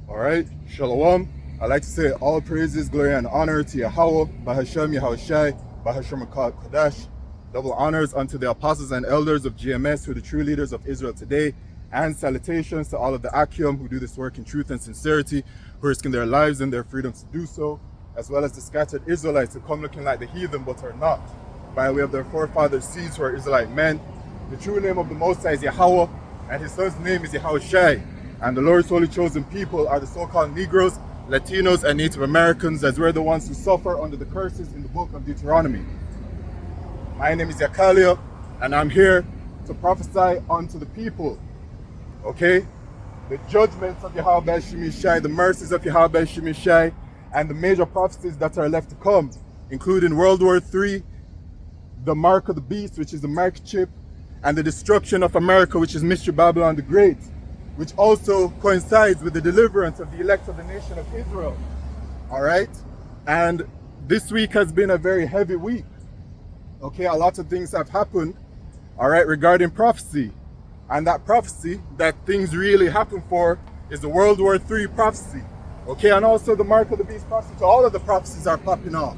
All right, Shalom. I like to say all praises, glory, and honor to Yahweh, Bahashem Yahushai, Bahashem Kodesh. Double honors unto the apostles and elders of GMS, who are the true leaders of Israel today, and salutations to all of the Akim who do this work in truth and sincerity, who risking their lives and their freedom to do so, as well as the scattered Israelites who come looking like the heathen but are not, by way of their forefathers' seeds who are Israelite men. The true name of the Most High is Yahweh, and his son's name is Yahushai. And the Lord's holy chosen people are the so-called Negroes, Latinos, and Native Americans, as we're the ones who suffer under the curses in the book of Deuteronomy. My name is Yakalia, and I'm here to prophesy unto the people, okay? The judgments of Yahweh Shemishai, the mercies of Yahweh Shemishai, and the major prophecies that are left to come, including World War III, the mark of the beast, which is the mark chip, and the destruction of America, which is Mystery Babylon the Great, which also coincides with the deliverance of the elect of the nation of Israel. All right? And this week has been a very heavy week. Okay, a lot of things have happened, all right, regarding prophecy. And that prophecy that things really happen for is the World War III prophecy. Okay, and also the mark of the beast prophecy. So all of the prophecies are popping off.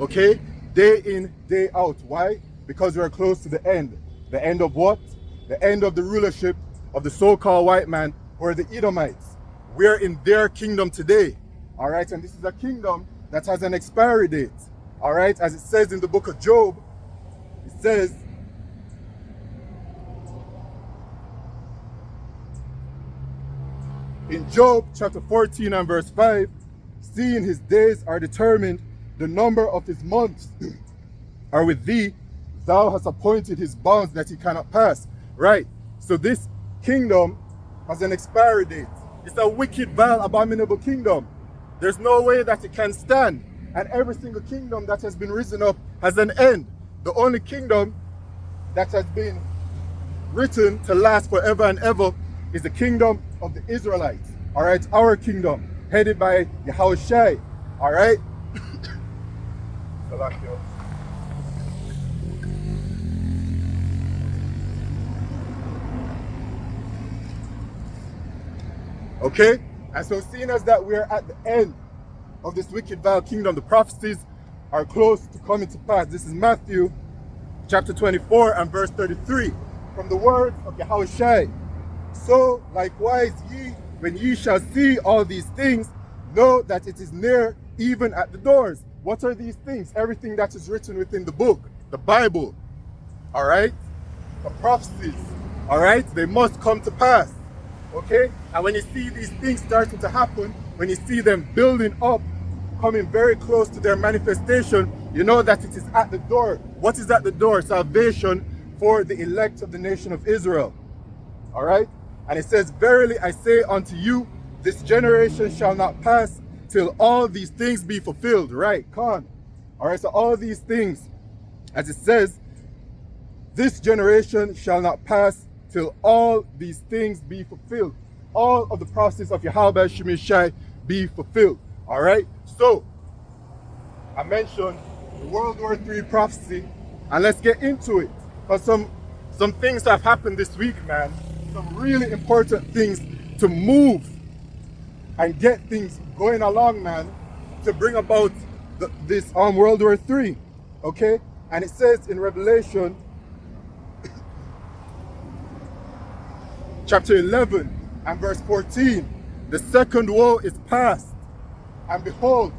Okay, day in, day out. Why? Because we're close to the end. The end of what? The end of the rulership of the so-called white man, or the Edomites. We're in their kingdom today, all right? And this is a kingdom that has an expiry date, all right? As it says in the book of Job, it says, in Job chapter 14 and verse 5, seeing his days are determined, the number of his months are with thee, thou hast appointed his bounds that he cannot pass, right? So this kingdom has an expiry date. It's a wicked, vile, abominable kingdom. There's no way that it can stand. And every single kingdom that has been risen up has an end. The only kingdom that has been written to last forever and ever is the kingdom of the Israelites. All right, our kingdom, headed by Yahushai. All right. Okay, and so seeing as that we're at the end of this wicked vile kingdom, the prophecies are close to coming to pass. This is Matthew chapter 24 and verse 33, from the words of Yahushai. So likewise ye, when ye shall see all these things, know that it is near, even at the doors. What are these things? Everything that is written within the book, the Bible, all right? The prophecies, all right? They must come to pass. Okay, and when you see these things starting to happen, when you see them building up, coming very close to their manifestation, you know that it is at the door. What is at the door? Salvation for the elect of the nation of Israel. All right, and it says, verily I say unto you, this generation shall not pass till all these things be fulfilled. Right, con. All right, so all these things, as it says, this generation shall not pass till all these things be fulfilled. All of the prophecies of Yahweh Shemishai be fulfilled. All right? So, I mentioned the World War III prophecy, and let's get into it. Because some things have happened this week, man. Some really important things to move and get things going along, man, to bring about this World War III. Okay? And it says in Revelation chapter 11 and verse 14, the second woe is past, and behold,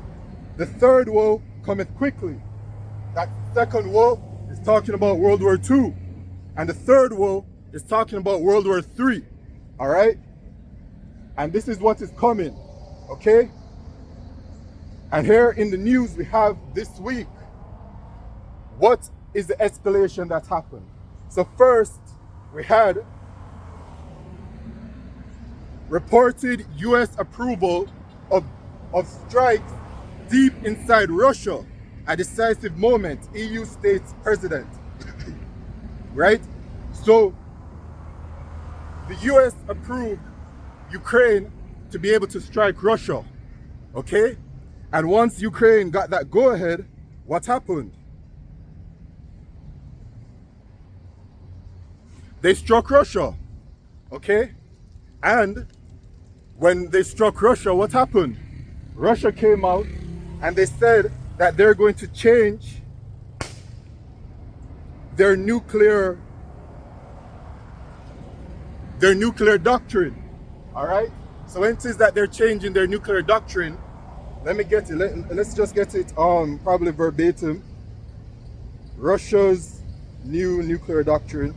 the third woe cometh quickly. That second woe is talking about World War II, and the third woe is talking about World War III. All right? And this is what is coming, okay? And here in the news we have this week, what is the escalation that happened? So first, we had reported U.S. approval of strikes deep inside Russia, a decisive moment, EU states president. Right? So the U.S. approved Ukraine to be able to strike Russia. Okay? And once Ukraine got that go-ahead, what happened? They struck Russia. Okay? And when they struck Russia, what happened? Russia came out and they said that they're going to change their nuclear doctrine. All right. So when it says that they're changing their nuclear doctrine, let me get it. Let's just get it probably verbatim. Russia's new nuclear doctrine.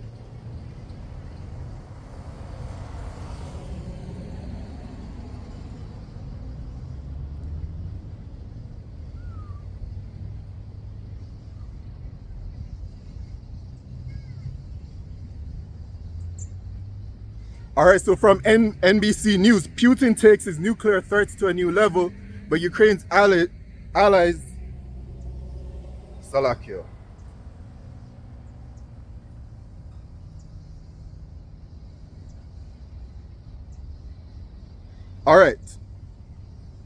All right, so from NBC News, Putin takes his nuclear threats to a new level, but Ukraine's allies Salakia. All right.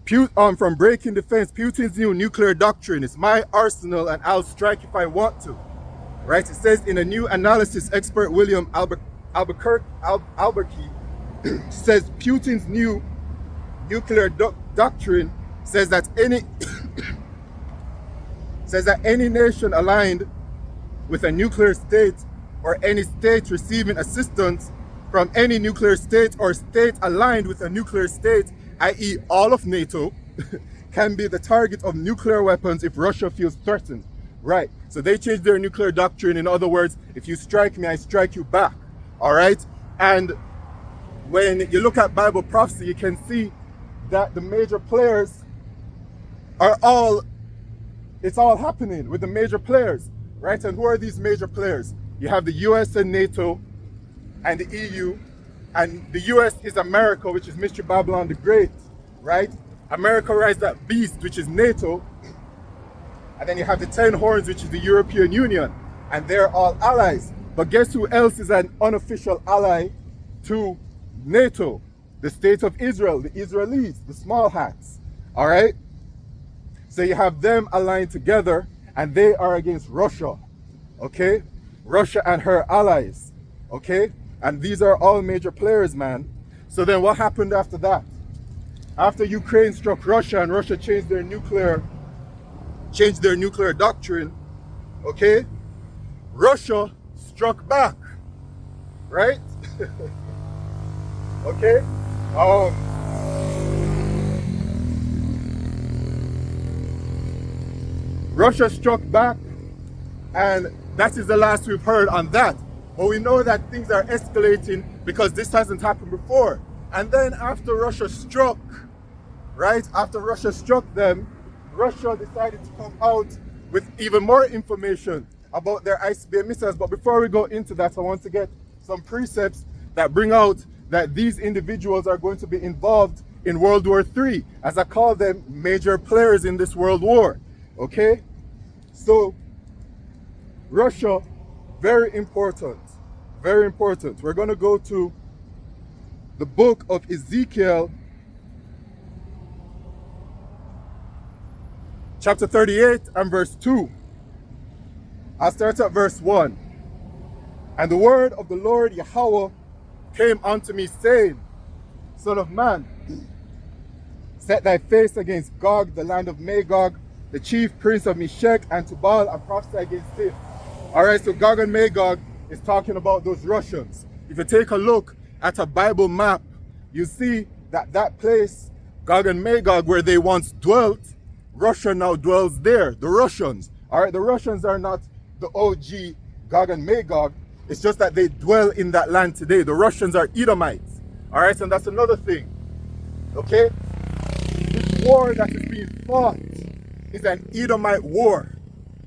From Breaking Defense, Putin's new nuclear doctrine is my arsenal and I'll strike if I want to. Right? It says in a new analysis, expert William Albuquerque says Putin's new nuclear doctrine says that any nation aligned with a nuclear state or any state receiving assistance from any nuclear state or state aligned with a nuclear state, i.e. all of NATO, can be the target of nuclear weapons if Russia feels threatened. Right, so they changed their nuclear doctrine. In other words, if you strike me, I strike you back. All right, and when you look at Bible prophecy, you can see that the major players it's all happening with the major players, right? And who are these major players? You have the US and NATO and the EU, and the US is America, which is Mystery Babylon the Great, right? America rides that beast, which is NATO, and then you have the 10 horns, which is the European Union, and they're all allies. But guess who else is an unofficial ally to NATO? The state of Israel, the Israelis, the small hats, all right? So you have them aligned together, and they are against Russia, okay? Russia and her allies, okay? And these are all major players, man. So then what happened after that? After Ukraine struck Russia and Russia changed their nuclear doctrine, okay? Russia struck back, right? Okay? Russia struck back, and that is the last we've heard on that. But we know that things are escalating because this hasn't happened before. And then after Russia struck, right? After Russia struck them, Russia decided to come out with even more information about their ICBM missiles. But before we go into that, I want to get some precepts that bring out that these individuals are going to be involved in World War III, as I call them major players in this world war, okay? So, Russia, very important, very important. We're going to go to the book of Ezekiel, chapter 38 and verse 2. I'll start at verse 1. And the word of the Lord Yahweh came unto me, saying, Son of man, set thy face against Gog, the land of Magog, the chief prince of Meshech and Tubal, and prophesy against him. All right, so Gog and Magog is talking about those Russians. If you take a look at a Bible map, you see that that place, Gog and Magog, where they once dwelt, Russia now dwells there, the Russians. All right, the Russians are not the OG Gog and Magog. It's just that they dwell in that land today. The Russians are Edomites. All right, and that's another thing. Okay? This war that is being fought is an Edomite war.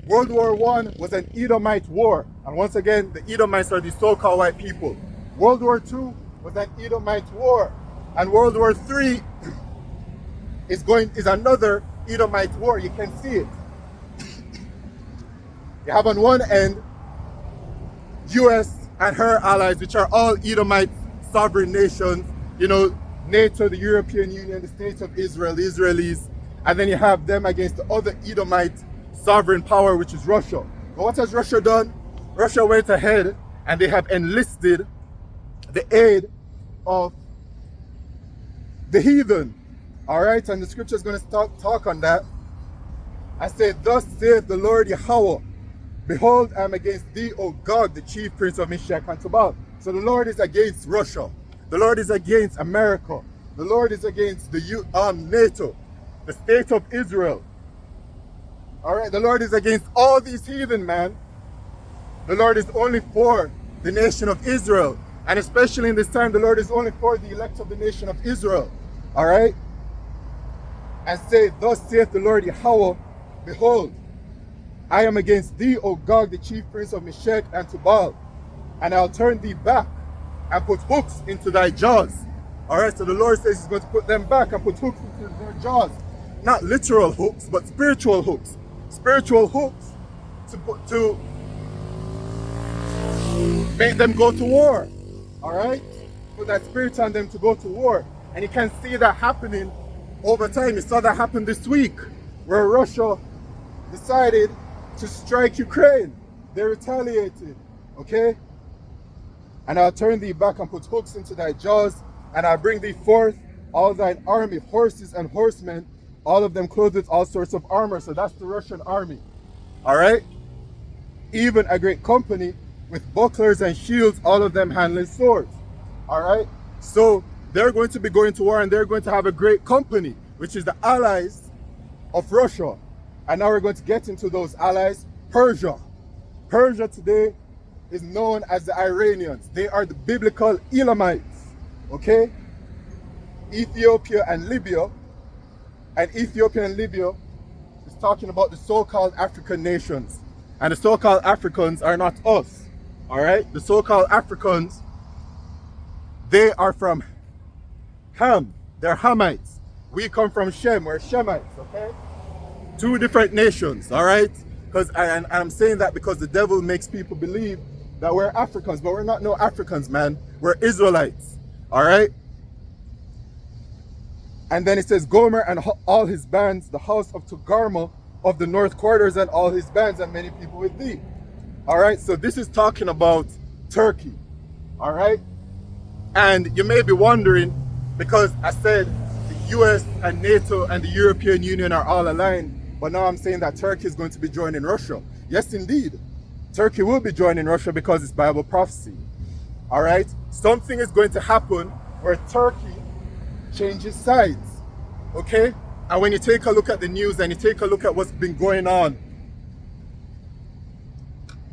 World War I was an Edomite war. And once again, the Edomites are the so-called white people. World War II was an Edomite war. And World War III is another Edomite war. You can see it. You have on one end US and her allies, which are all Edomite sovereign nations, you know, NATO, the European Union, the state of Israel, the Israelis, and then you have them against the other Edomite sovereign power, which is Russia. But what has Russia done? Russia went ahead and they have enlisted the aid of the heathen. All right, and the scripture is going to talk on that. I say, thus saith the Lord Yahweh, behold, I am against thee, O Gog, the chief prince of Meshech and Tubal. So the Lord is against Russia. The Lord is against America. The Lord is against the NATO, the state of Israel. All right, the Lord is against all these heathen, man. The Lord is only for the nation of Israel. And especially in this time, the Lord is only for the elect of the nation of Israel. All right? And say, thus saith the Lord Yahweh, behold, I am against thee, O Gog, the chief prince of Meshech and Tubal, and I'll turn thee back and put hooks into thy jaws. All right, so the Lord says he's going to put them back and put hooks into their jaws. Not literal hooks, but spiritual hooks. Spiritual hooks to make them go to war. All right? Put that spirit on them to go to war. And you can see that happening over time. You saw that happen this week, where Russia decided to strike Ukraine. They retaliated. Okay? And I'll turn thee back and put hooks into thy jaws, and I'll bring thee forth all thine army, horses and horsemen, all of them clothed with all sorts of armor. So that's the Russian army. All right? Even a great company with bucklers and shields, all of them handling swords. All right? So they're going to be going to war, and they're going to have a great company, which is the allies of Russia. And now we're going to get into those allies. Persia. Persia today is known as the Iranians. They are the biblical Elamites. Okay? Ethiopia and Libya. And Ethiopia and Libya is talking about the so-called African nations. And the so-called Africans are not us. All right? The so-called Africans, they are from Ham. They're Hamites. We come from Shem. We're Shemites. Okay? Two different nations. All right? Because I'm saying that because the devil makes people believe that we're Africans, but we're not no Africans, man. We're Israelites. All right? And then it says, Gomer and all his bands, the house of Togarmah of the north quarters and all his bands, and many people with thee. All right? So this is talking about Turkey. All right? And you may be wondering, because I said the US and NATO and the European Union are all aligned, but now I'm saying that Turkey is going to be joining Russia. Yes, indeed. Turkey will be joining Russia because it's Bible prophecy. All right? Something is going to happen where Turkey changes sides. Okay? And when you take a look at the news and you take a look at what's been going on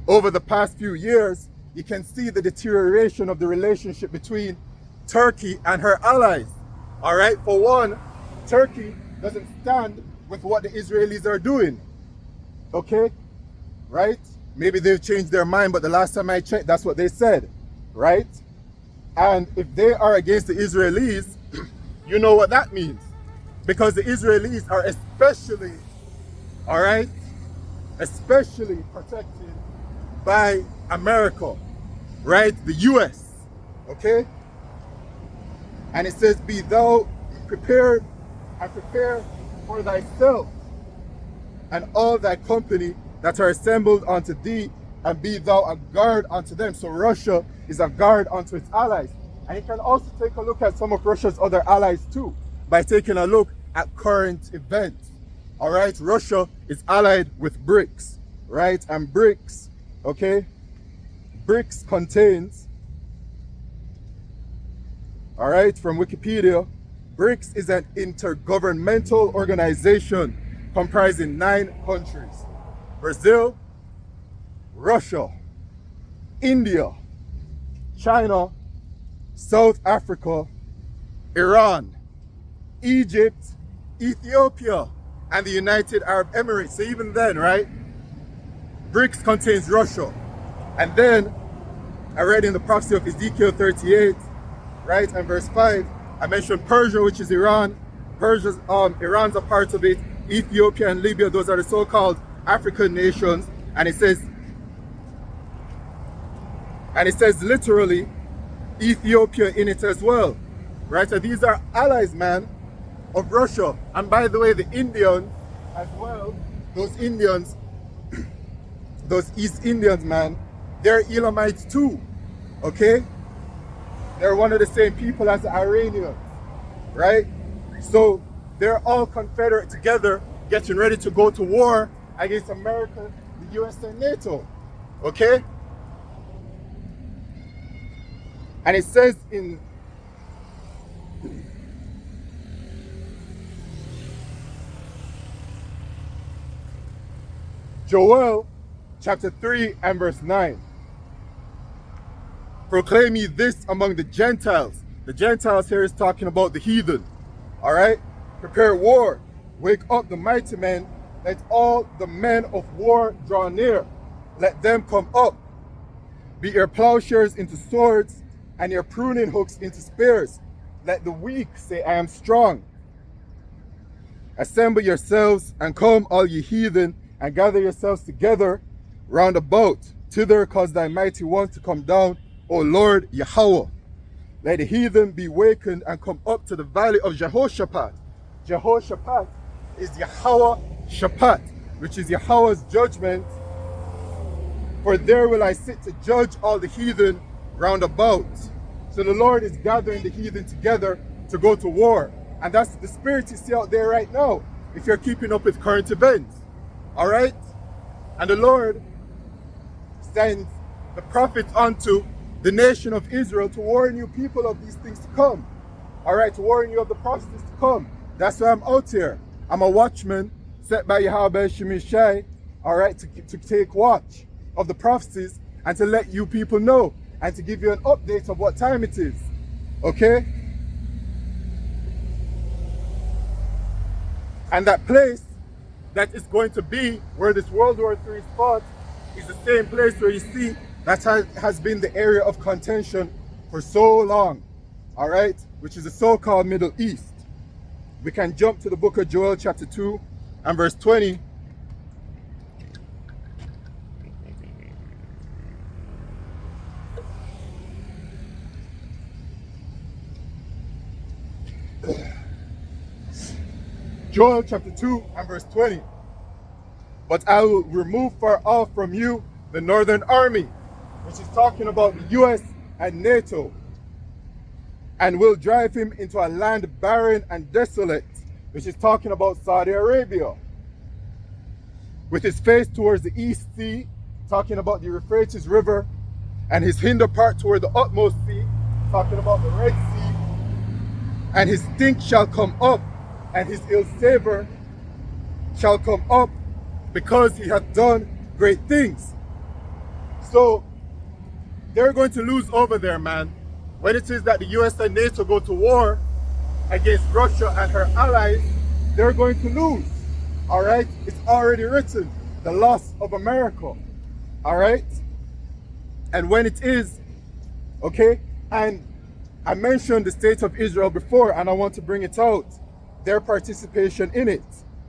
over the past few years, you can see the deterioration of the relationship between Turkey and her allies. All right? For one, Turkey doesn't stand with what the Israelis are doing. Okay? Right? Maybe they've changed their mind, but the last time I checked, that's what they said. Right? And if they are against the Israelis, you know what that means. Because the Israelis are especially, all right, especially protected by America, right? The US, okay? And it says, be thou prepared and prepare for thyself and all thy company that are assembled unto thee, and be thou a guard unto them. So Russia is a guard unto its allies. And you can also take a look at some of Russia's other allies too, by taking a look at current events. All right, Russia is allied with BRICS, right? And BRICS, okay? BRICS contains, all right, from Wikipedia, BRICS is an intergovernmental organization comprising 9 countries: Brazil, Russia, India, China, South Africa, Iran, Egypt, Ethiopia, and the United Arab Emirates. So even then, right, BRICS contains Russia. And then I read in the prophecy of Ezekiel 38, right, and verse 5, I mentioned Persia, which is Iran. Iran's a part of it. Ethiopia and Libya, those are the so-called African nations. And it says literally Ethiopia in it as well, right? So these are allies, man, of Russia. And by the way, the Indians as well, those Indians, those East Indians, man, they're Elamites too, okay? They're one of the same people as the Iranians, right? So they're all confederate together, getting ready to go to war against America, the US, and NATO, okay? And it says in Joel chapter 3 and verse 9, proclaim ye this among the Gentiles. The Gentiles here is talking about the heathen, all right? Prepare war, wake up the mighty men, let all the men of war draw near, let them come up. Beat your plowshares into swords, and your pruning hooks into spears. Let the weak say, I am strong. Assemble yourselves, and come, all ye heathen, and gather yourselves together round about, thither cause thy mighty ones to come down, O Lord Yahweh. Let the heathen be wakened and come up to the valley of Jehoshaphat. Jehoshaphat is Yahweh Shaphat, which is Yahweh's judgment. For there will I sit to judge all the heathen round about. So the Lord is gathering the heathen together to go to war. And that's the spirit you see out there right now, if you're keeping up with current events. All right? And the Lord sends the prophets unto the nation of Israel to warn you people of these things to come. All right? To warn you of the prophecies to come. That's why I'm out here. I'm a watchman set by Yahweh Shemishai, all right, to take watch of the prophecies and to let you people know and to give you an update of what time it is. Okay? And that place that is going to be where this World War III is fought is the same place where you see that has been the area of contention for so long, all right, which is the so-called Middle East. We can jump to the book of Joel chapter 2 and verse 20. Joel chapter 2 and verse 20. But I will remove far off from you the northern army, which is talking about the US and NATO, and will drive him into a land barren and desolate, which is talking about Saudi Arabia, with his face towards the East Sea, talking about the Euphrates River, and his hinder part toward the utmost sea, talking about the Red Sea. And his stink shall come up, and his ill savor shall come up, because he hath done great things. So they're going to lose over there, man. When it is that the US and NATO go to war against Russia and her allies, they're going to lose. All right? It's already written, the loss of America. All right? And when it is, okay? And I mentioned the state of Israel before, and I want to bring it out, their participation in it.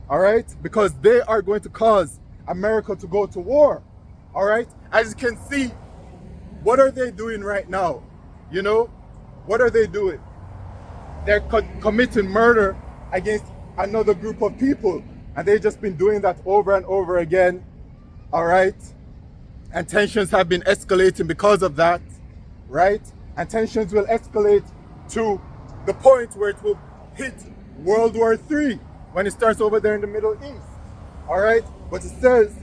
All right? Because they are going to cause America to go to war. All right? As you can see, what are they doing right now? You know, what are they doing? They're committing murder against another group of people. And they've just been doing that over and over again. All right? And tensions have been escalating because of that. Right? And tensions will escalate to the point where it will hit World War III when it starts over there in the Middle East. All right? But it says,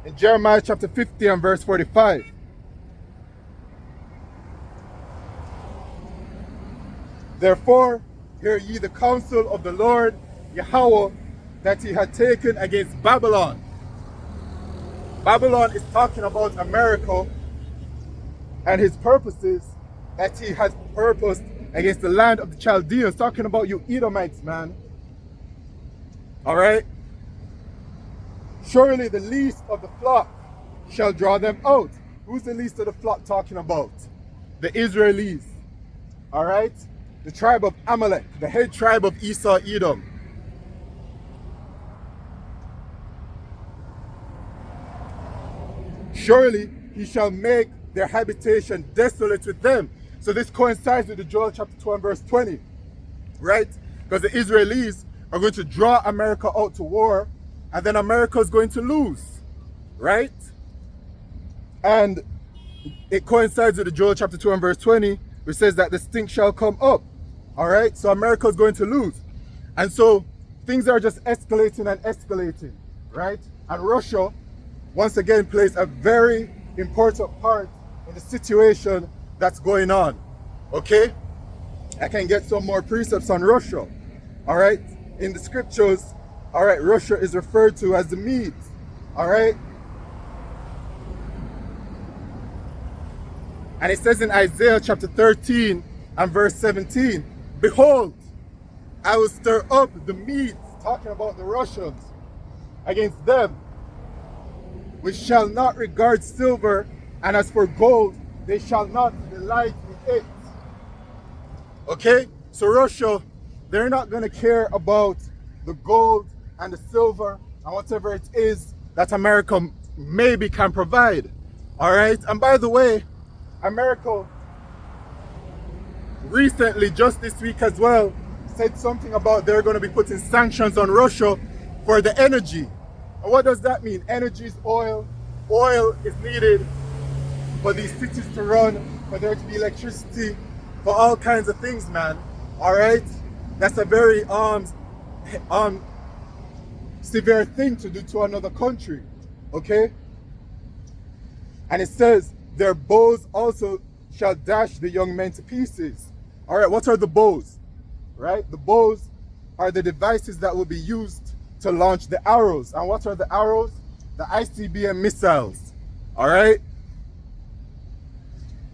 in Jeremiah chapter 50 and verse 45. Therefore, hear ye the counsel of the Lord Yahweh that he had taken against Babylon. Babylon is talking about America and his purposes that he has purposed against the land of the Chaldeans, talking about you Edomites, man. All right? Surely the least of the flock shall draw them out. Who's the least of the flock talking about? The Israelis. All right? The tribe of Amalek, the head tribe of Esau, Edom. Surely he shall make their habitation desolate with them. So this coincides with the Joel chapter 2 and verse 20. Right? Because the Israelis are going to draw America out to war, and then America is going to lose. Right? And it coincides with the Joel chapter 2 and verse 20, which says that the stink shall come up. All right, so America is going to lose. And so things are just escalating and escalating, right? And Russia, once again, plays a very important part in the situation that's going on, okay? I can get some more precepts on Russia, all right? In the scriptures, all right, Russia is referred to as the Medes, all right? And it says in Isaiah chapter 13 and verse 17, behold, I will stir up the Medes, talking about the Russians, against them, which shall not regard silver, and as for gold, they shall not delight in it. Okay? So Russia, they're not going to care about the gold and the silver and whatever it is that America maybe can provide. All right? And by the way, America recently, just this week as well, said something about they're going to be putting sanctions on Russia for the energy. And what does that mean? Energy is oil. Oil is needed for these cities to run, for there to be electricity, for all kinds of things, man. All right? That's a very severe thing to do to another country. Okay? And it says, their bows also shall dash the young men to pieces. All right, what are the bows? Right? The bows are the devices that will be used to launch the arrows. And what are the arrows? The ICBM missiles. All right?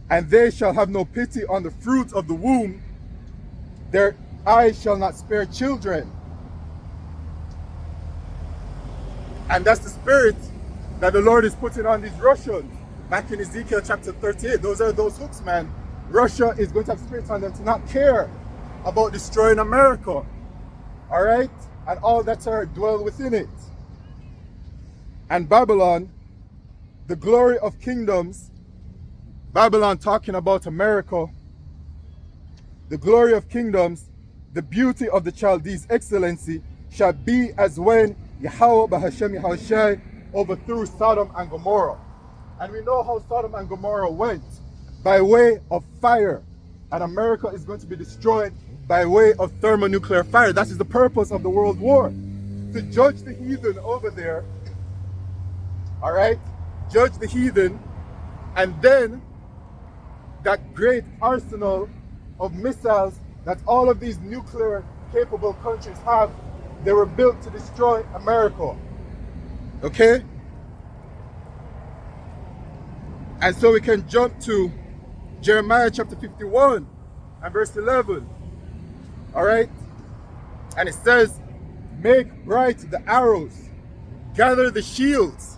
And they shall have no pity on the fruit of the womb. Their eyes shall not spare children. And that's the spirit that the Lord is putting on these Russians. Back in Ezekiel chapter 38, those are those hooks, man. Russia is going to have spirit on them to not care about destroying America. All right? And all that are dwell within it. And Babylon, the glory of kingdoms, Babylon talking about America, the glory of kingdoms, the beauty of the Chaldees' excellency shall be as when Yahweh Bahashem Yahushai overthrew Sodom and Gomorrah. And we know how Sodom and Gomorrah went, by way of fire. And America is going to be destroyed by way of thermonuclear fire. That is the purpose of the world war. To judge the heathen over there, all right? Judge the heathen, and then that great arsenal of missiles that all of these nuclear capable countries have, they were built to destroy America. Okay? And so we can jump to Jeremiah chapter 51 and verse 11. All right? And it says, make bright the arrows, gather the shields.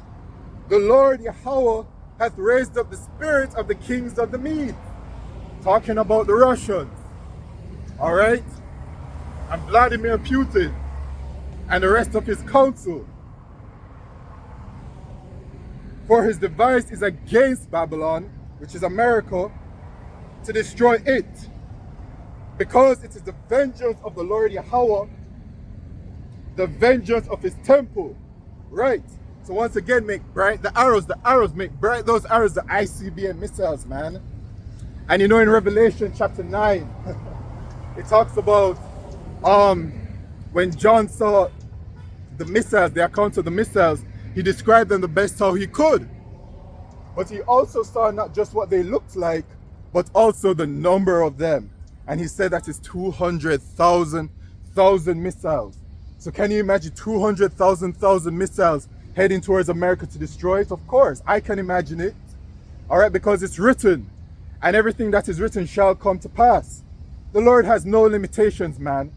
The Lord Yahweh hath raised up the spirit of the kings of the Medes. Talking about the Russians. All right? And Vladimir Putin and the rest of his council. For his device is against Babylon, which is America, to destroy it. Because it is the vengeance of the Lord Yahweh, the vengeance of his temple. Right? So once again, make bright the arrows. The arrows, make bright those arrows, the ICBM missiles, man. And you know, in Revelation chapter 9, it talks about when John saw the missiles, the account of the missiles, he described them the best how he could. But he also saw not just what they looked like, but also the number of them. And he said that is 200,000 missiles. So can you imagine 200,000 missiles heading towards America to destroy it? Of course, I can imagine it. All right, because it's written. And everything that is written shall come to pass. The Lord has no limitations, man.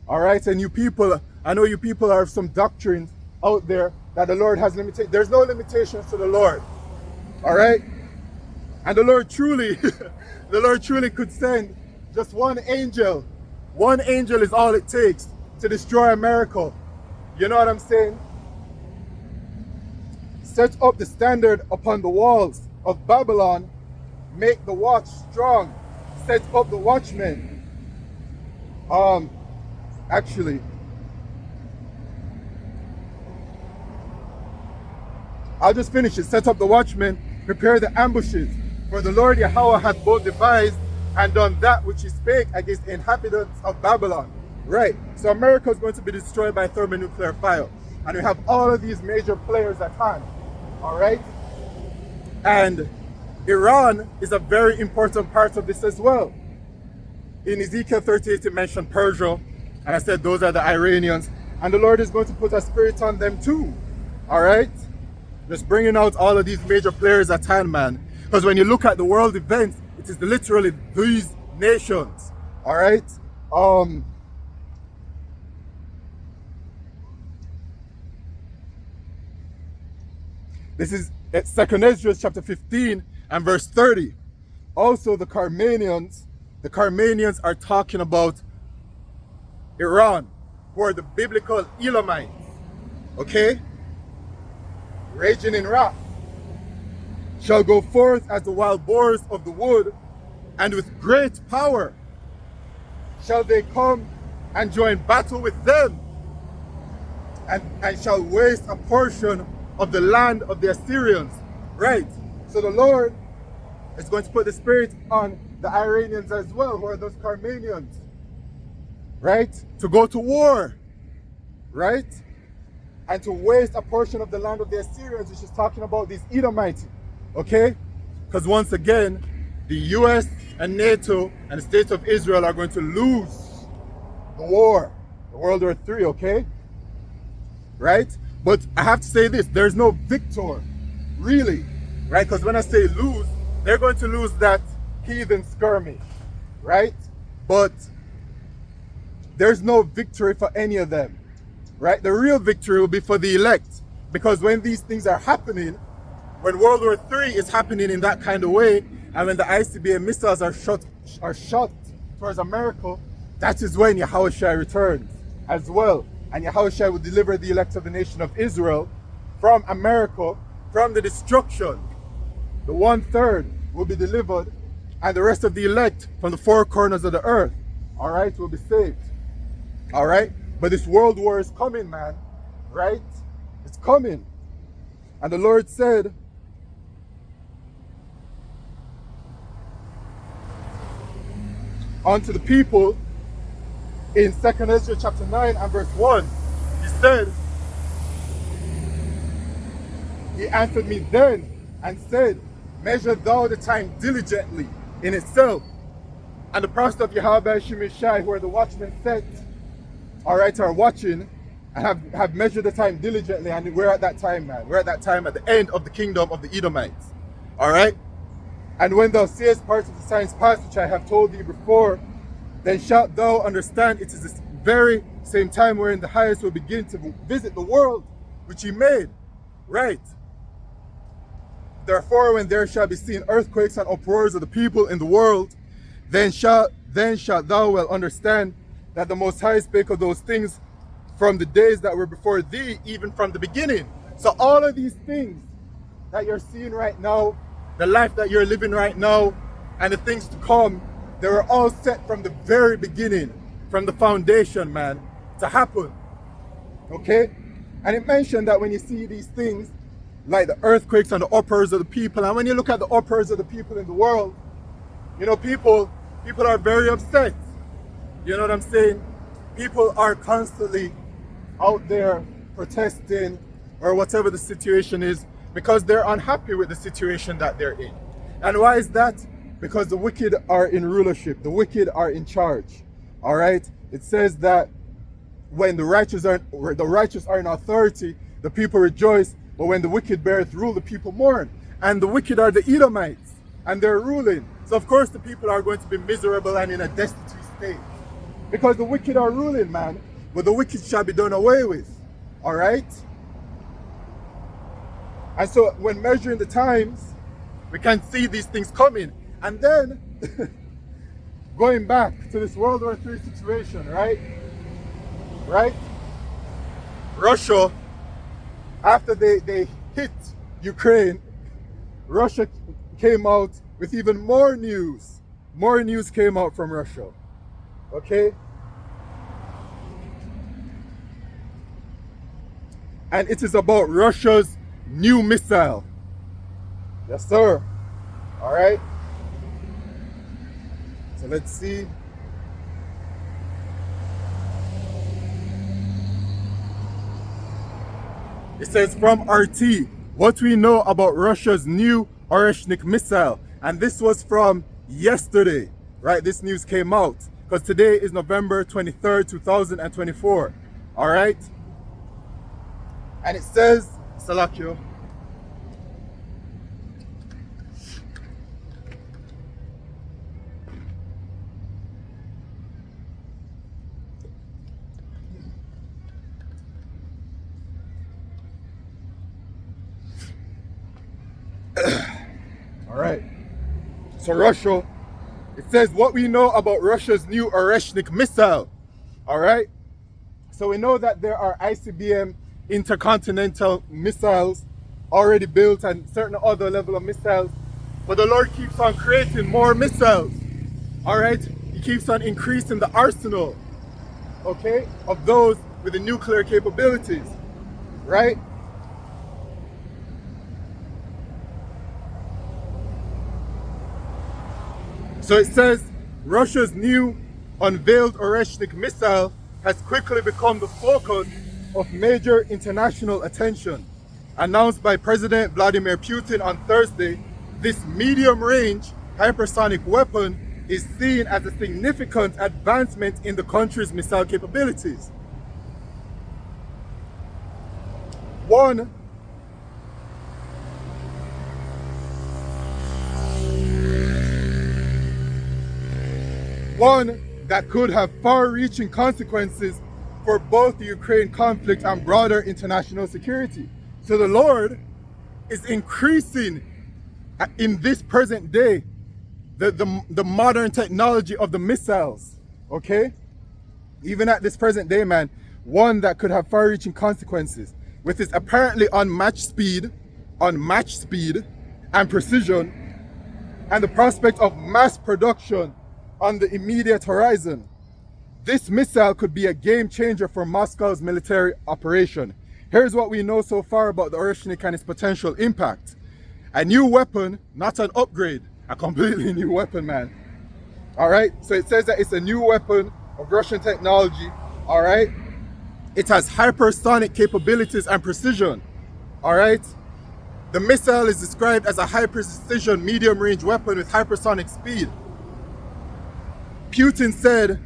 All right, and you people, I know you people have some doctrines out there that the Lord has limitations. There's no limitations to the Lord. All right? And the Lord truly, the Lord truly could send just one angel. One angel is all it takes to destroy America. You know what I'm saying? Set up the standard upon the walls of Babylon. Make the watch strong. Set up the watchmen. Actually, I'll just finish it. Set up the watchmen prepare the ambushes. For the Lord Yahweh hath both devised and done that which he spake against the inhabitants of Babylon. Right, so America is going to be destroyed by thermonuclear fire. And we have all of these major players at hand. All right? And Iran is a very important part of this as well. In Ezekiel 38, it mentioned Persia, and I said those are the Iranians. And the Lord is going to put a spirit on them too. All right? Just bringing out all of these major players at hand, man. Because when you look at the world events, it is literally these nations. All right? This is 2nd Ezra chapter 15 and verse 30. Also the Carmanians are talking about Iran, who are the biblical Elamites. Okay? Raging in wrath, shall go forth as the wild boars of the wood, and with great power shall they come and join battle with them, and shall waste a portion of the land of the Assyrians. Right. So the Lord is going to put the spirit on the Iranians as well, who are those Carmanians. Right? To go to war. Right? And to waste a portion of the land of the Assyrians, which is talking about these Edomites. Okay? Because once again, the US and NATO and the state of Israel are going to lose the war. The World War III, okay? Right? But I have to say this, there's no victor, really. Right? Because when I say lose, they're going to lose that heathen skirmish. Right? But there's no victory for any of them. Right? The real victory will be for the elect. Because when these things are happening, when World War III is happening in that kind of way, and when the ICBM missiles are shot towards America, that is when Yahushua returns as well. And Yahushua will deliver the elect of the nation of Israel from America, from the destruction. The 1/3 will be delivered, and the rest of the elect from the four corners of the earth, all right, will be saved. All right? But this world war is coming, man. Right? It's coming. And the Lord said, unto the people in 2nd Ezra chapter 9 and verse 1, he said, he answered me then and said, measure thou the time diligently in itself. And the prophets of Yahweh Shemishai, who are the watchmen set, all right, are watching and have measured the time diligently, and we're at that time, man. We're at that time at the end of the kingdom of the Edomites. All right? And when thou seest parts of the signs past, which I have told thee before, then shalt thou understand it is this very same time wherein the highest will begin to visit the world which he made. Right? Therefore, when there shall be seen earthquakes and uproars of the people in the world, then shalt thou well understand that the Most High spake of those things from the days that were before thee, even from the beginning. So all of these things that you're seeing right now, the life that you're living right now, and the things to come, they were all set from the very beginning, from the foundation, man, to happen. Okay? And it mentioned that when you see these things, like the earthquakes and the uproars of the people, and when you look at the uproars of the people in the world, you know, people are very upset. You know what I'm saying? People are constantly out there protesting or whatever the situation is because they're unhappy with the situation that they're in. And why is that? Because the wicked are in rulership. The wicked are in charge. All right? It says that when the righteous are in authority, the people rejoice, but when the wicked beareth rule, the people mourn. And the wicked are the Edomites, and they're ruling. So of course the people are going to be miserable and in a destitute state. Because the wicked are ruling, man. But the wicked shall be done away with. All right? And so when measuring the times, we can see these things coming. And then, going back to this World War III situation, right? Right? Russia, after they hit Ukraine, Russia came out with even more news. More news came out from Russia. Okay? And it is about Russia's new missile. Yes, sir. All right. So let's see. It says from RT, what we know about Russia's new Oreshnik missile. And this was from yesterday, right? This news came out because today is November 23rd, 2024. All right. And it says, Salakio. All right. So Russia, it says what we know about Russia's new Oreshnik missile. All right. So we know that there are ICBM intercontinental missiles already built and certain other level of missiles. But the Lord keeps on creating more missiles. All right. He keeps on increasing the arsenal, okay, of those with the nuclear capabilities, right? So it says Russia's new unveiled Oreshnik missile has quickly become the focus of major international attention. Announced by President Vladimir Putin on Thursday, this medium-range hypersonic weapon is seen as a significant advancement in the country's missile capabilities. One that could have far-reaching consequences for both the Ukraine conflict and broader international security. So the Lord is increasing in this present day the modern technology of the missiles, okay? Even at this present day, man, one that could have far-reaching consequences with its apparently unmatched speed and precision, and the prospect of mass production on the immediate horizon. This missile could be a game changer for Moscow's military operation. Here's what we know so far about the Oreshnik and its potential impact. A new weapon, not an upgrade, a completely new weapon, man. All right, so it says that it's a new weapon of Russian technology, all right? It has hypersonic capabilities and precision, all right? The missile is described as a high-precision medium-range weapon with hypersonic speed. Putin said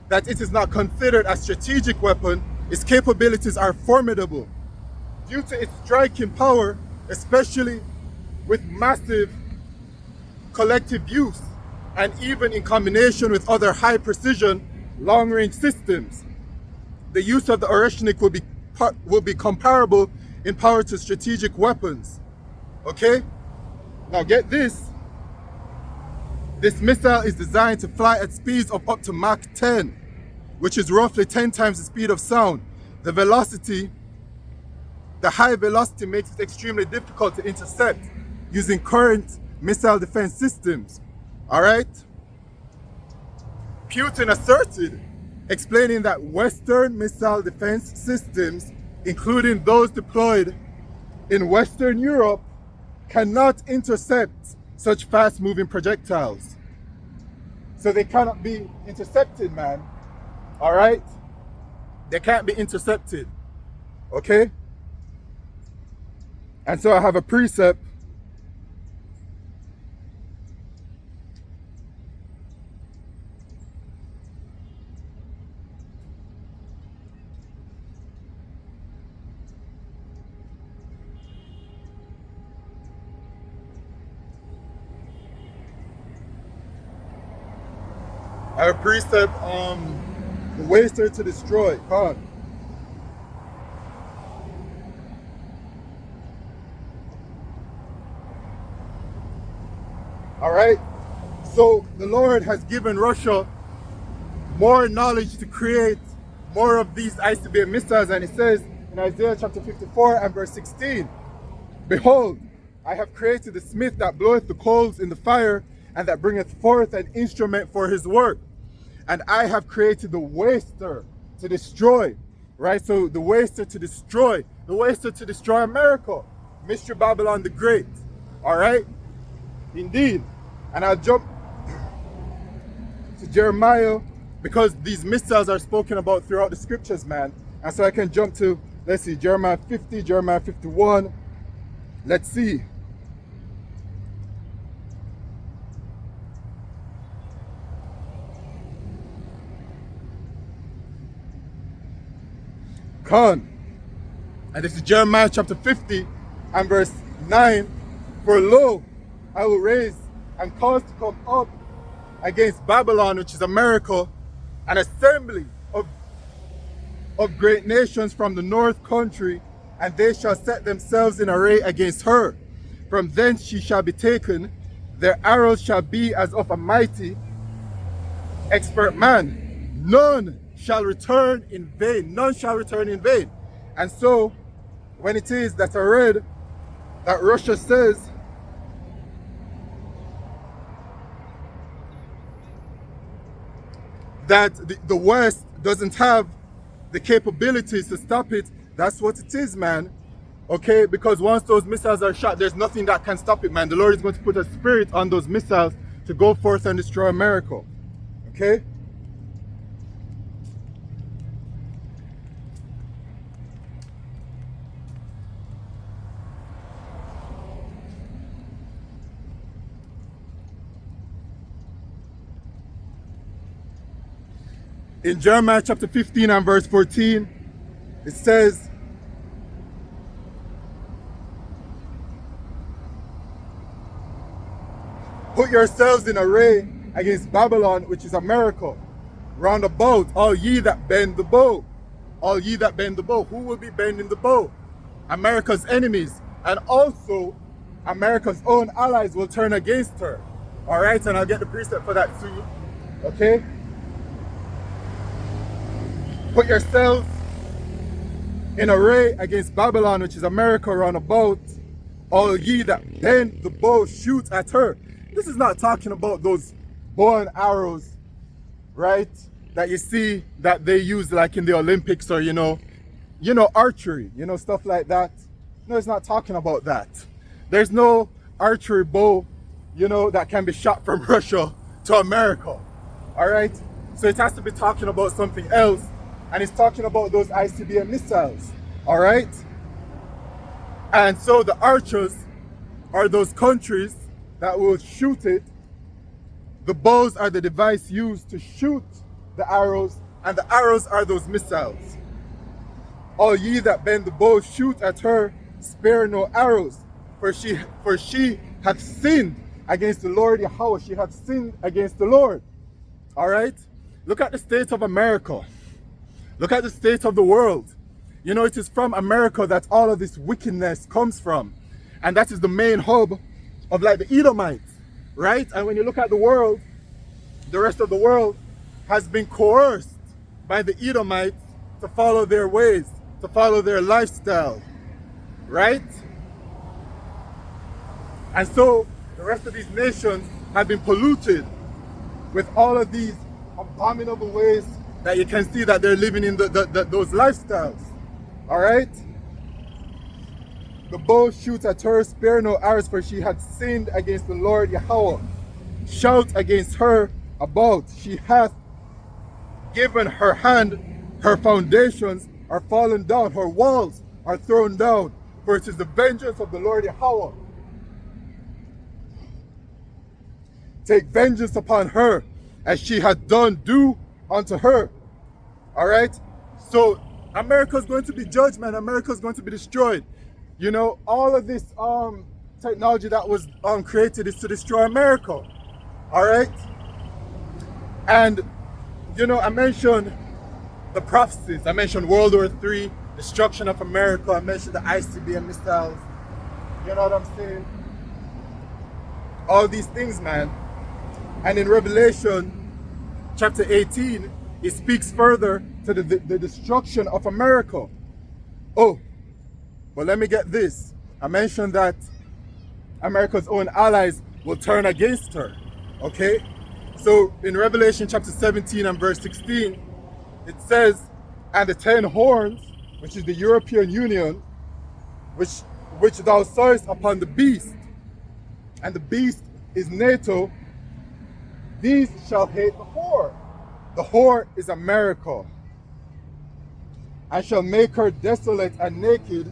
that it is not considered a strategic weapon. Its capabilities are formidable due to its striking power, especially with massive collective use and even in combination with other high precision long-range systems. The use of the Oreshnik will be comparable in power to strategic weapons. Okay? Now get this. This missile is designed to fly at speeds of up to Mach 10, which is roughly 10 times the speed of sound. The high velocity makes it extremely difficult to intercept using current missile defense systems. All right? Putin asserted, explaining that Western missile defense systems, including those deployed in Western Europe, cannot intercept such fast-moving projectiles. So they cannot be intercepted, man. All right? They can't be intercepted. Okay? And so I have a precept. I have a precept the waster to destroy. Come on. All right. So the Lord has given Russia more knowledge to create more of these ICBM missiles, and it says in Isaiah chapter 54 and verse 16, "Behold, I have created the smith that bloweth the coals in the fire, and that bringeth forth an instrument for his work. And I have created the waster to destroy." Right? So the waster to destroy America, Mystery Babylon the Great. All right? Indeed. And I'll jump to Jeremiah because these missiles are spoken about throughout the scriptures, man. And so I can jump to, let's see, Jeremiah 50, Jeremiah 51. Let's see. Con. And this is Jeremiah chapter 50 and verse 9. For lo, I will raise and cause to come up against Babylon, which is America, an assembly of great nations from the north country, and they shall set themselves in array against her. From thence she shall be taken, their arrows shall be as of a mighty, expert man. None shall return in vain. None shall return in vain. And so, when it is that I read that Russia says that the West doesn't have the capabilities to stop it, that's what it is, man. Okay, because once those missiles are shot, there's nothing that can stop it, man. The Lord is going to put a spirit on those missiles to go forth and destroy America. Okay? In Jeremiah chapter 15 and verse 14, it says, put yourselves in array against Babylon, which is America, round about, all ye that bend the bow. All ye that bend the bow. Who will be bending the bow? America's enemies. And also, America's own allies will turn against her. All right, and I'll get the precept for that too. Okay? Put yourselves in array against Babylon, which is America round about. All ye that bend the bow, shoot at her. This is not talking about those bow and arrows, right? That you see that they use like in the Olympics or, you know, archery, stuff like that. No, it's not talking about that. There's no archery bow, that can be shot from Russia to America. All right? So it has to be talking about something else. And it's talking about those ICBM missiles. All right? And so the archers are those countries that will shoot it. The bows are the device used to shoot the arrows, and the arrows are those missiles. All ye that bend the bow, shoot at her, spare no arrows, for she hath sinned against the Lord Yahweh. She hath sinned against the Lord. All right? Look at the state of America. Look at the state of the world. It is from America that all of this wickedness comes from. And that is the main hub of like the Edomites, right? And when you look at the world, the rest of the world has been coerced by the Edomites to follow their ways, to follow their lifestyle, right? And so the rest of these nations have been polluted with all of these abominable ways that you can see that they're living in those lifestyles. All right? The bow shoot at her, spare no arrows, for she had sinned against the Lord Yahweh. Shout against her about. She hath given her hand, her foundations are fallen down, her walls are thrown down, for it is the vengeance of the Lord Yahweh. Take vengeance upon her, as she hath done, do unto her. All right? So America's going to be judged, man. America's going to be destroyed. All of this technology that was created is to destroy America. All right? And, I mentioned the prophecies. I mentioned World War III, destruction of America. I mentioned the ICBM missiles. You know what I'm saying? All these things, man. And in Revelation chapter 18, it speaks further to the destruction of America. Oh, but let me get this. I mentioned that America's own allies will turn against her. Okay? So in Revelation chapter 17 and verse 16, it says, and the 10 horns, which is the European Union, which thou sawest upon the beast, and the beast is NATO, these shall hate the whore. The whore is America. And shall make her desolate and naked,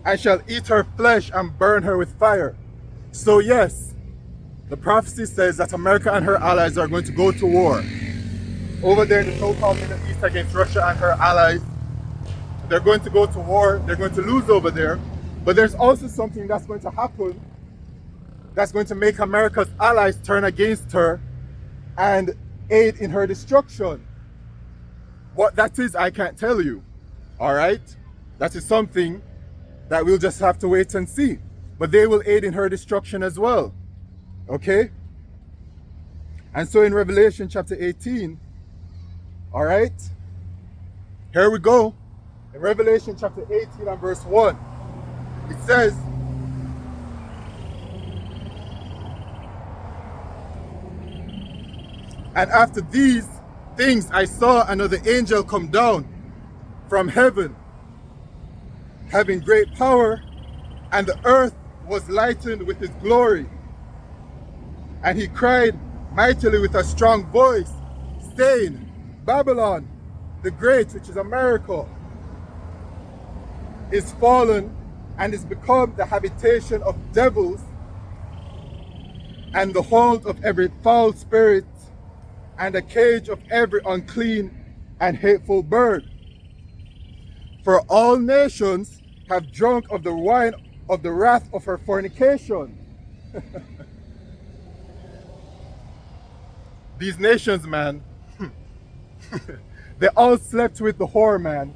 and shall eat her flesh and burn her with fire. So yes, the prophecy says that America and her allies are going to go to war over there in the so-called Middle East against Russia and her allies. They're going to go to war. They're going to lose over there. But there's also something that's going to happen that's going to make America's allies turn against her and aid in her destruction. What that is, I can't tell you. All right? That is something that we'll just have to wait and see. But they will aid in her destruction as well. Okay? And so in Revelation chapter 18, all right? Here we go. In Revelation chapter 18 and verse 1, it says, and after these things I saw another angel come down from heaven, having great power, and the earth was lightened with his glory. And he cried mightily with a strong voice, saying, Babylon, the great, which is America, is fallen and is become the habitation of devils and the hold of every foul spirit and a cage of every unclean and hateful bird. For all nations have drunk of the wine of the wrath of her fornication. These nations, man, they all slept with the whore, man.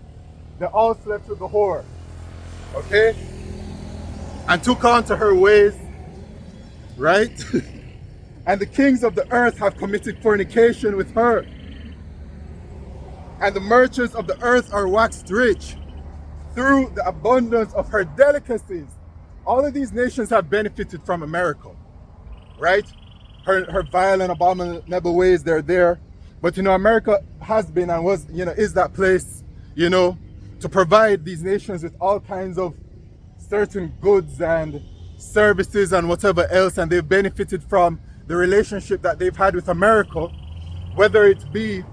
They all slept with the whore. Okay? And took on to her ways, right? And the kings of the earth have committed fornication with her. And the merchants of the earth are waxed rich through the abundance of her delicacies. All of these nations have benefited from America, right? Her vile and abominable ways, they're there. But, America has been and was, is that place, to provide these nations with all kinds of certain goods and services and whatever else. And they've benefited from the relationship that they've had with America, whether it be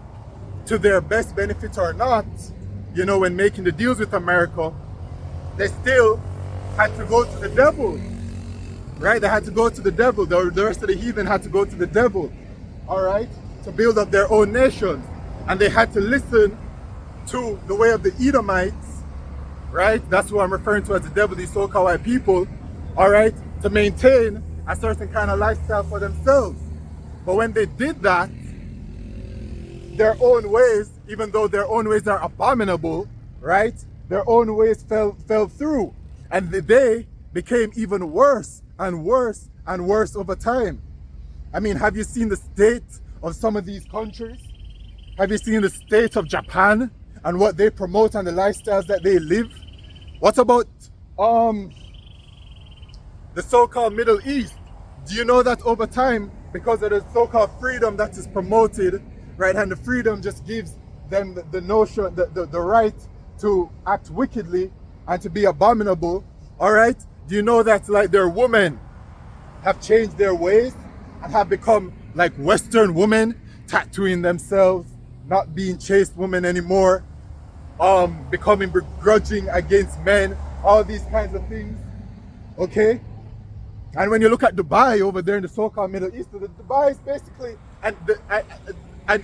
to their best benefit or not. When making the deals with America, they still had to go to the devil, right? They had to go to the devil. The rest of the heathen had to go to the devil, all right, to build up their own nations. And they had to listen to the way of the Edomites, right? That's who I'm referring to as the devil, these so-called white people, all right, to maintain a certain kind of lifestyle for themselves. But when they did that, their own ways, even though their own ways are abominable, right? Their own ways fell through. And they became even worse and worse and worse over time. I mean, have you seen the state of some of these countries? Have you seen the state of Japan and what they promote and the lifestyles that they live? What about the so-called Middle East? Do you know that over time, because of the so-called freedom that is promoted, right, and the freedom just gives them the notion, the right to act wickedly and to be abominable, all right? Do you know that like their women have changed their ways and have become like Western women, tattooing themselves, not being chaste women anymore, becoming begrudging against men, all these kinds of things, okay? And when you look at Dubai over there in the so-called Middle East, Dubai is basically an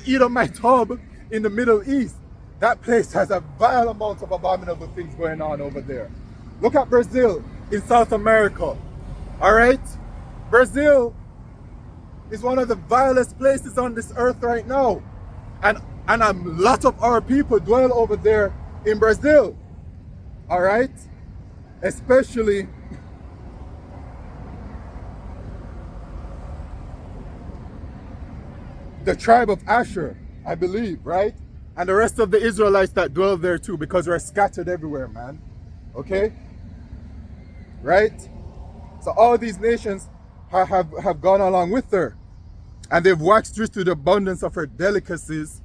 Edomite hub in the Middle East. That place has a vile amount of abominable things going on over there. Look at Brazil in South America, all right? Brazil is one of the vilest places on this earth right now. And a lot of our people dwell over there in Brazil, all right? Especially the tribe of Asher, I believe, right? And the rest of the Israelites that dwell there too, because we're scattered everywhere, man. Okay? Right? So all these nations have gone along with her. And they've waxed rich through the abundance of her delicacies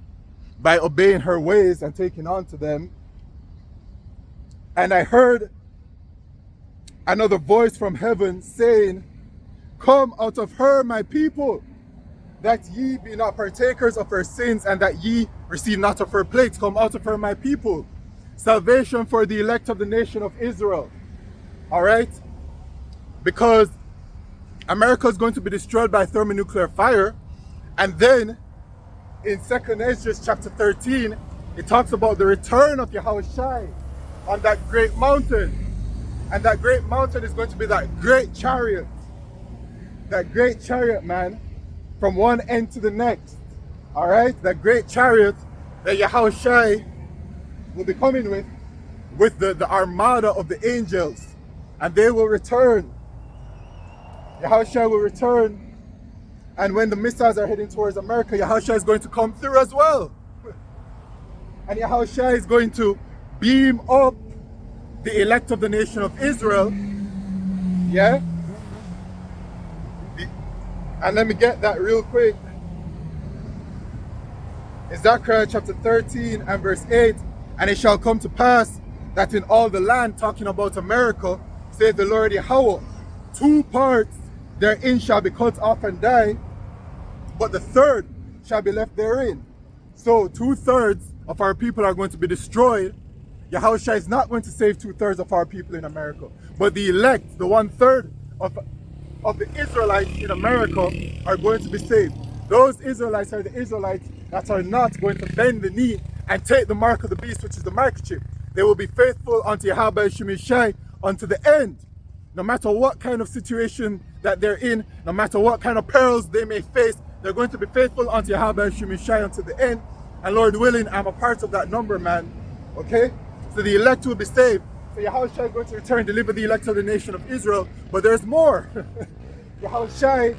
by obeying her ways and taking on to them. And I heard another voice from heaven saying, Come out of her, my people, that ye be not partakers of her sins, and that ye receive not of her plagues. Come out of her, my people. Salvation for the elect of the nation of Israel. All right? Because America is going to be destroyed by thermonuclear fire. And then in 2nd Ezra chapter 13, it talks about the return of Yahushua on that great mountain. And that great mountain is going to be that great chariot. That great chariot, man, from one end to the next. All right? That great chariot that Yahushua will be coming with the armada of the angels. And they will return. Yahushua will return. And when the missiles are heading towards America, Yahushua is going to come through as well. And Yahushua is going to beam up the elect of the nation of Israel. Yeah? And let me get that real quick. In Zechariah chapter 13 and verse 8, and it shall come to pass that in all the land, talking about America, saith the Lord Yahweh, 2 parts therein shall be cut off and die, but the third shall be left therein. So 2/3 of our people are going to be destroyed. Yahushua is not going to save 2/3 of our people in America, but the elect, the 1/3 of the Israelites in America are going to be saved. Those Israelites are the Israelites that are not going to bend the knee and take the mark of the beast, which is the microchip. They will be faithful unto Yahweh Shemishai unto the end. No matter what kind of situation that they're in, no matter what kind of perils they may face, they're going to be faithful unto Yahweh Shemishai unto the end. And Lord willing, I'm a part of that number, man. Okay? So the elect will be saved. So Yahushua is going to return, deliver the elect of the nation of Israel. But there's more. Yahushua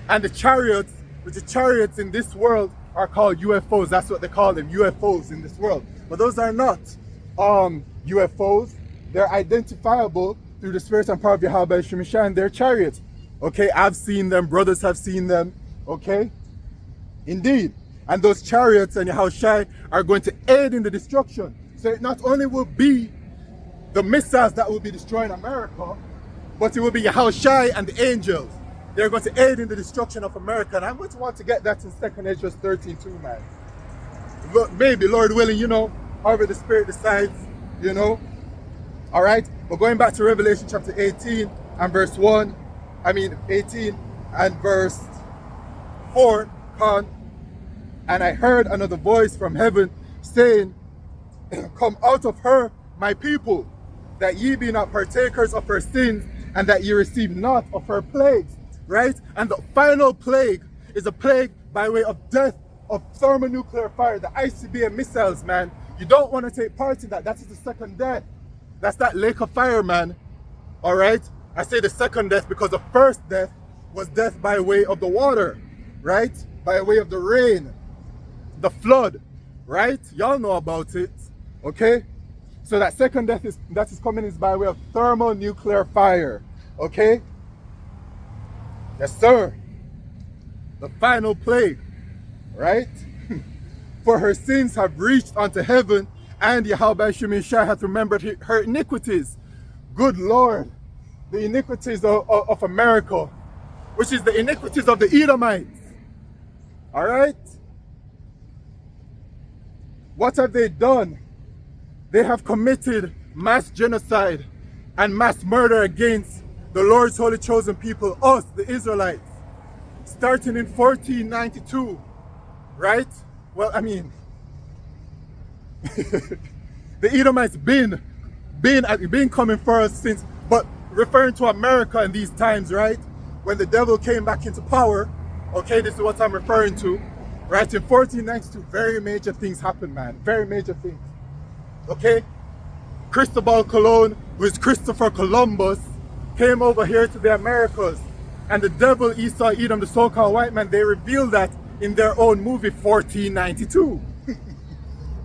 and the chariots, which the chariots in this world are called UFOs. That's what they call them, UFOs in this world. But those are not UFOs. They're identifiable through the spirit and power of Yahweh Shemishai and their chariots. Okay, I've seen them, brothers have seen them. Okay? Indeed. And those chariots and Yahushua are going to aid in the destruction. So it not only will be the missiles that will be destroying America, but it will be Yahushua and the angels. They're going to aid in the destruction of America. And I'm going to want to get that in 2nd Ezra 13 too, man. Maybe, Lord willing, you know, however the Spirit decides, you know. All right? But going back to Revelation chapter 18 and verse 18 and verse 4, and I heard another voice from heaven saying, come out of her, my people, that ye be not partakers of her sins, and that ye receive not of her plagues. Right? And the final plague is a plague by way of death of thermonuclear fire, the ICBM missiles, man. You don't want to take part in that. That is the second death. That's that lake of fire, man. All right? I say the second death because the first death was death by way of the water, right? By way of the rain, the flood, right? Y'all know about it, okay? So that second death that is coming is by way of thermonuclear fire, okay? Yes, sir. The final plague, right? For her sins have reached unto heaven, and Yahweh Shemishai hath remembered her iniquities. Good Lord, the iniquities of America, which is the iniquities of the Edomites. All right? What have they done? They have committed mass genocide and mass murder against the Lord's holy chosen people, us, the Israelites, starting in 1492, right? Well, I mean, the Edomites been coming for us since, but referring to America in these times, right? When the devil came back into power, okay, this is what I'm referring to, right? In 1492, very major things happened, man, very major things, okay? Cristobal Colon, who is Christopher Columbus, came over here to the Americas, and the devil, Esau, Edom, the so-called white man, they revealed that in their own movie 1492,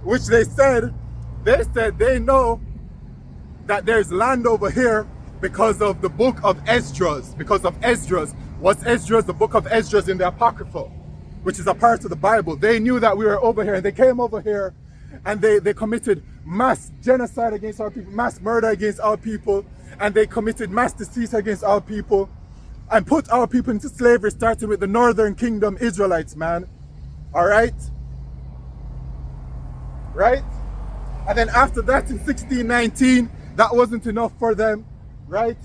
which they said they know that there's land over here because of the book of Esdras, because of Esdras. What's Esdras? The book of Esdras in the Apocrypha, which is a part of the Bible. They knew that we were over here, and they came over here and they committed mass genocide against our people, mass murder against our people, and they committed mass deceit against our people, and put our people into slavery, starting with the northern kingdom Israelites, man. All right? Right? And then after that, in 1619, that wasn't enough for them, right?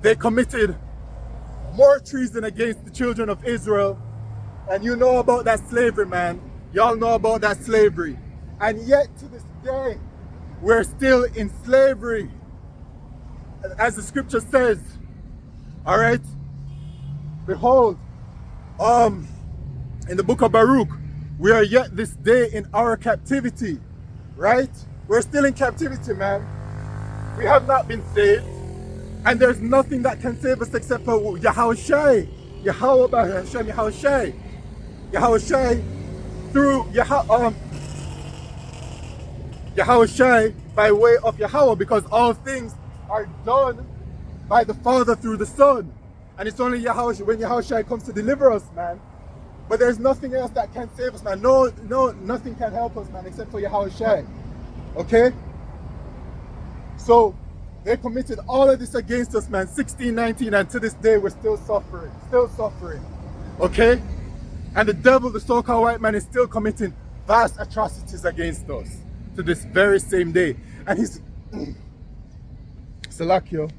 They committed more treason against the children of Israel. And you know about that slavery, man. Y'all know about that slavery. And yet, to this day, we're still in slavery. As the scripture says, all right? Behold, in the book of Baruch, we are yet this day in our captivity, right? We're still in captivity, man. We have not been saved. And there's nothing that can save us except for Yahushai. Yahweh Hashem, Yahushai. Yahushai through Yahushai by way of Yahweh, because all things are done by the Father through the Son. And it's only Yahushai, when Yahushai comes to deliver us, man. But there's nothing else that can save us, man. No, nothing can help us, man, except for Yahushai. Okay? So, they committed all of this against us, man, 1619, and to this day we're still suffering. Okay? And the devil, the so-called white man, is still committing vast atrocities against us to this very same day. And he's Salakio.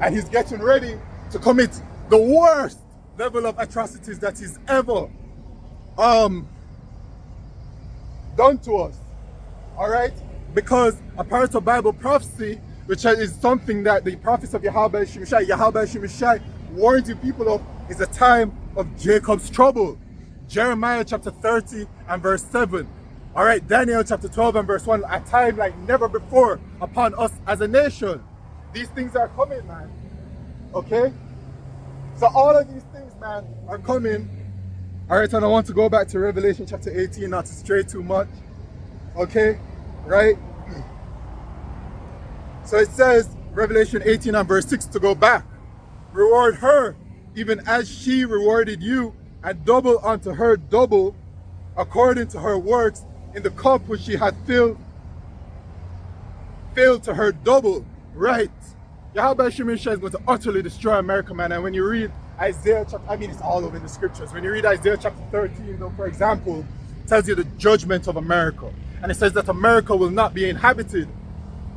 And he's getting ready to commit the worst level of atrocities that he's ever done to us. All right? Because a part of Bible prophecy, which is something that the prophets of Yahweh Shemishai warned you people of, is a time of Jacob's trouble. Jeremiah chapter 30 and verse 7. All right, Daniel chapter 12 and verse 1. A time like never before upon us as a nation. These things are coming, man. Okay? So all of these things, man, are coming. All right, and I want to go back to Revelation chapter 18, not to stray too much. Okay? Right? So it says, Revelation 18 and verse 6, to go back. Reward her, even as she rewarded you, and double unto her double, according to her works, in the cup which she had filled to her double. Right? Yahweh Shemishai is going to utterly destroy America, man. And when you read Isaiah chapter, I mean, it's all over in the scriptures. When you read Isaiah chapter 13, though, for example, it tells you the judgment of America. And it says that America will not be inhabited,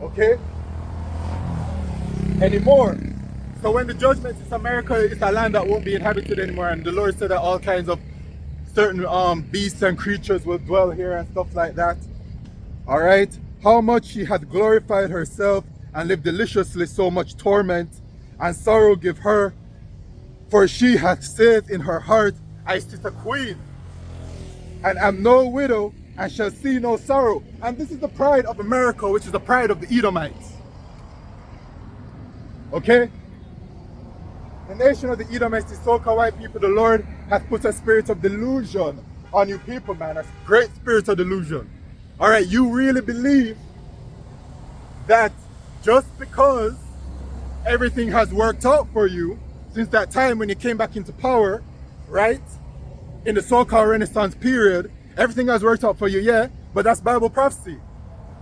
okay, anymore. So when the judgment is America, it's a land that won't be inhabited anymore. And the Lord said that all kinds of certain beasts and creatures will dwell here and stuff like that. All right. How much she hath glorified herself and lived deliciously, so much torment and sorrow give her. For she hath said in her heart, I sit a queen, and am no widow, and shall see no sorrow. And this is the pride of America, which is the pride of the Edomites. Okay? The nation of the Edomites, the so-called white people, the Lord hath put a spirit of delusion on you people, man. A great spirit of delusion. All right, you really believe that just because everything has worked out for you since that time when you came back into power, right? In the so-called Renaissance period, everything has worked out for you, yeah, but that's Bible prophecy.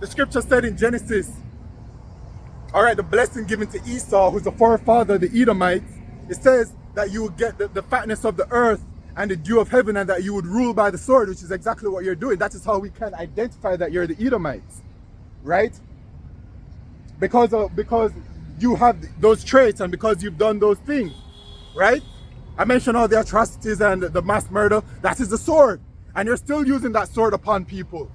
The scripture said in Genesis, all right, the blessing given to Esau, who's the forefather of the Edomites, it says that you would get the fatness of the earth and the dew of heaven, and that you would rule by the sword, which is exactly what you're doing. That is how we can identify that you're the Edomites, right? Because you have those traits and because you've done those things, right? I mentioned all the atrocities and the mass murder. That is the sword. And you're still using that sword upon people.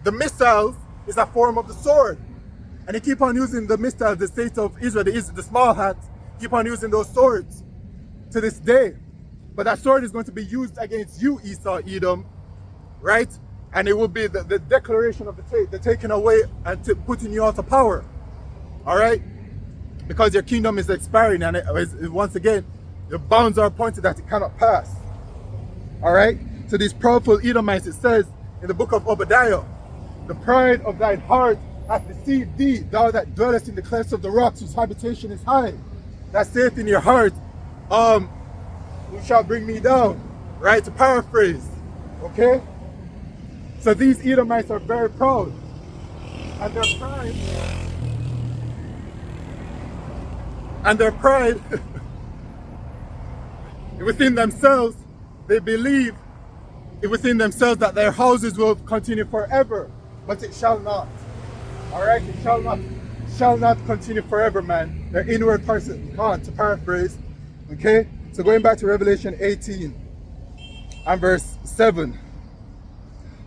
The missiles is a form of the sword. And you keep on using the missiles, the state of Israel, the small hats, keep on using those swords to this day. But that sword is going to be used against you, Esau, Edom, right? And it will be the declaration of the taking away and putting you out of power. All right? Because your kingdom is expiring, and once again, the bounds are appointed that it cannot pass. All right? So these proudful Edomites, it says in the book of Obadiah, the pride of thine heart hath deceived thee, thou that dwellest in the clefts of the rocks, whose habitation is high. That saith in your heart, who shall bring me down? right? To paraphrase, okay? So these Edomites are very proud, and their pride within themselves, they believe within themselves that their houses will continue forever, but it shall not. All right, it shall not continue forever, man. Their inward person, on to paraphrase. Okay, so going back to Revelation 18 and verse 7.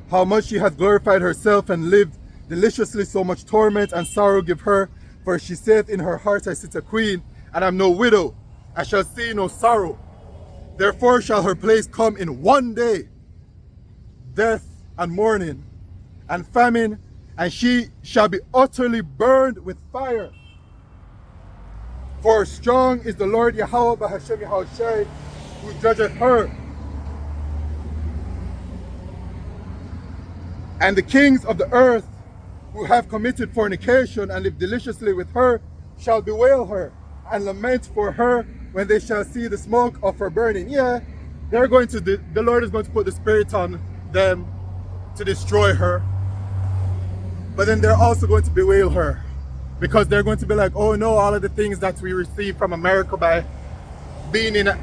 How much she hath glorified herself and lived deliciously, so much torment and sorrow give her. For she saith in her heart, I sit a queen, and am no widow. I shall see no sorrow. Therefore shall her place come in one day, death and mourning and famine, and she shall be utterly burned with fire. For strong is the Lord Yahweh Bahashem Yahushai, who judgeth her. And the kings of the earth, who have committed fornication and live deliciously with her, shall bewail her and lament for her when they shall see the smoke of her burning. Yeah, they're going to, the Lord is going to put the Spirit on them to destroy her. But then they're also going to bewail her, because they're going to be like, oh no, all of the things that we receive from America by being in in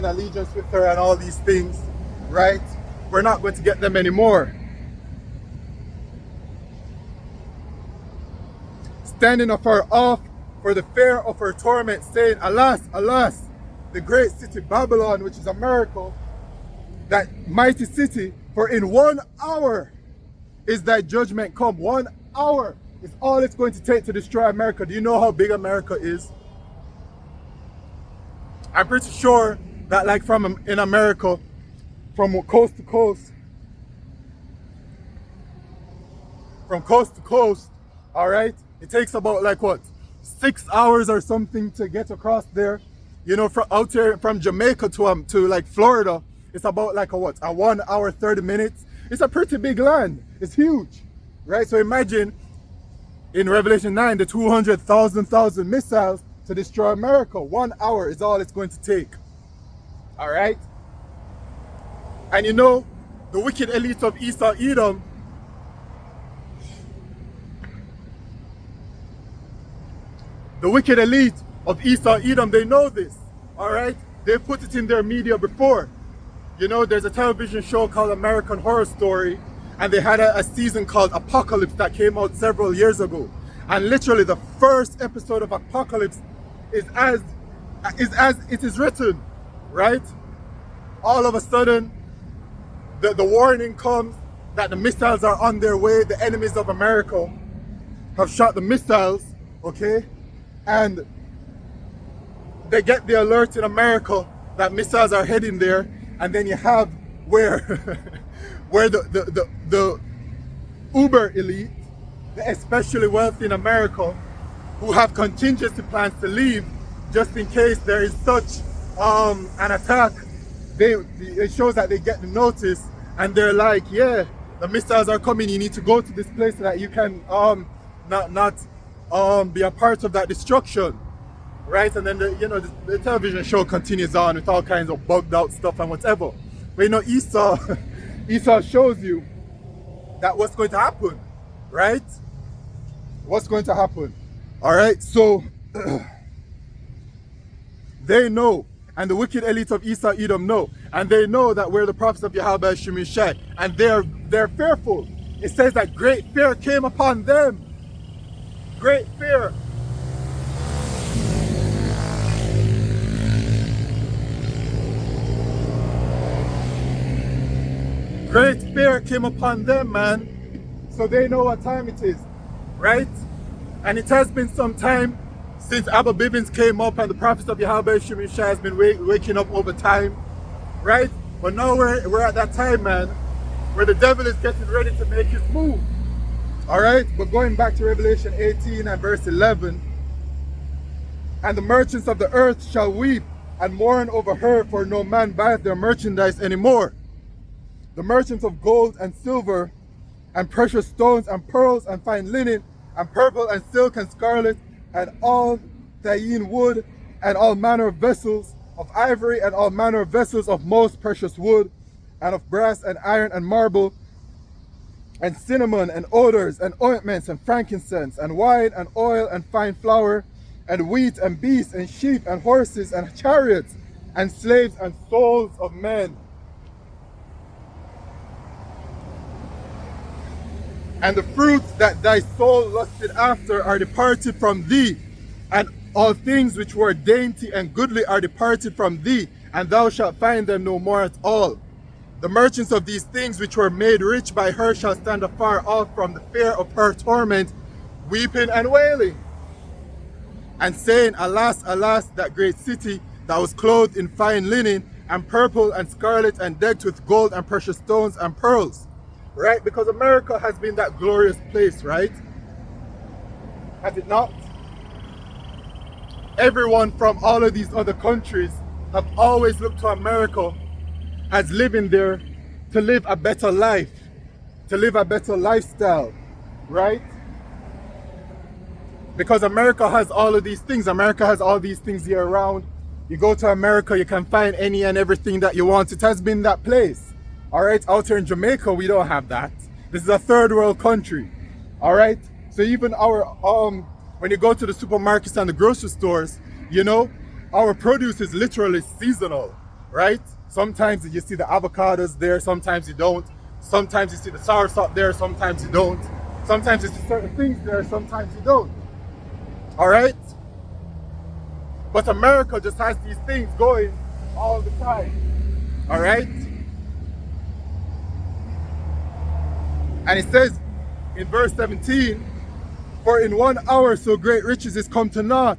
allegiance with her and all these things, right? We're not going to get them anymore. Standing afar off for the fear of her torment, saying, alas, alas, the great city Babylon, which is America, that mighty city, for in 1 hour is thy judgment come. 1 hour is all it's going to take to destroy America. Do you know how big America is? I'm pretty sure that like in America, from coast to coast, all right, it takes about like what, 6 hours or something to get across there. You know, from out here from Jamaica to like Florida, it's about like a 1 hour 30 minutes. It's a pretty big land. It's huge, right? So imagine in Revelation 9, the 200,000 missiles to destroy America. 1 hour is all it's going to take. All right. And you know, the wicked elite of Esau Edom, they know this. All right. They put it in their media before. You know, there's a television show called American Horror Story, and they had a season called Apocalypse that came out several years ago. And literally the first episode of Apocalypse is as it is written, right? All of a sudden, the warning comes that the missiles are on their way. The enemies of America have shot the missiles, okay? And they get the alert in America that missiles are heading there. And then you have where the uber elite, the especially wealthy in America, who have contingency plans to leave just in case there is such an attack. It shows that they get the notice and they're like, yeah, the missiles are coming. You need to go to this place so that you can not be a part of that destruction. Right, and then the television show continues on with all kinds of bugged out stuff and whatever. But you know, Esau shows you that what's going to happen, right? What's going to happen? All right, so they know, and the wicked elite of Esau Edom know, and they know that we're the prophets of Yahweh Shemishai, and they're fearful. It says that great fear came upon them. Great fear. Great fear came upon them, man. So they know what time it is, right? And it has been some time since Abba Bivens came up, and the prophets of Yahweh Shemishai has been waking up over time, right? But now we're at that time, man, where the devil is getting ready to make his move. All right, but going back to Revelation 18 and verse 11, and the merchants of the earth shall weep and mourn over her, for no man buyeth their merchandise anymore. The merchants of gold and silver and precious stones and pearls and fine linen and purple and silk and scarlet and all Thayin wood and all manner of vessels of ivory and all manner of vessels of most precious wood, and of brass and iron and marble, and cinnamon and odors and ointments and frankincense and wine and oil and fine flour and wheat and beasts and sheep and horses and chariots and slaves and souls of men. And the fruits that thy soul lusted after are departed from thee, and all things which were dainty and goodly are departed from thee, and thou shalt find them no more at all. The merchants of these things which were made rich by her shall stand afar off from the fear of her torment, weeping and wailing, and saying, Alas, alas, that great city that was clothed in fine linen, and purple and scarlet, and decked with gold and precious stones and pearls. Right? Because America has been that glorious place, right? Has it not? Everyone from all of these other countries have always looked to America as living there to live a better life, to live a better lifestyle, right? Because America has all of these things. America has all these things year round. You go to America, you can find any and everything that you want. It has been that place. All right, out here in Jamaica, we don't have that. This is a third world country. All right, so even our when you go to the supermarkets and the grocery stores, you know, our produce is literally seasonal, right? Sometimes you see the avocados there, sometimes you don't. Sometimes you see the soursop there, sometimes you don't. Sometimes you see certain things there, sometimes you don't. All right? But America just has these things going all the time. All right? And it says in verse 17, for in 1 hour so great riches is come to naught,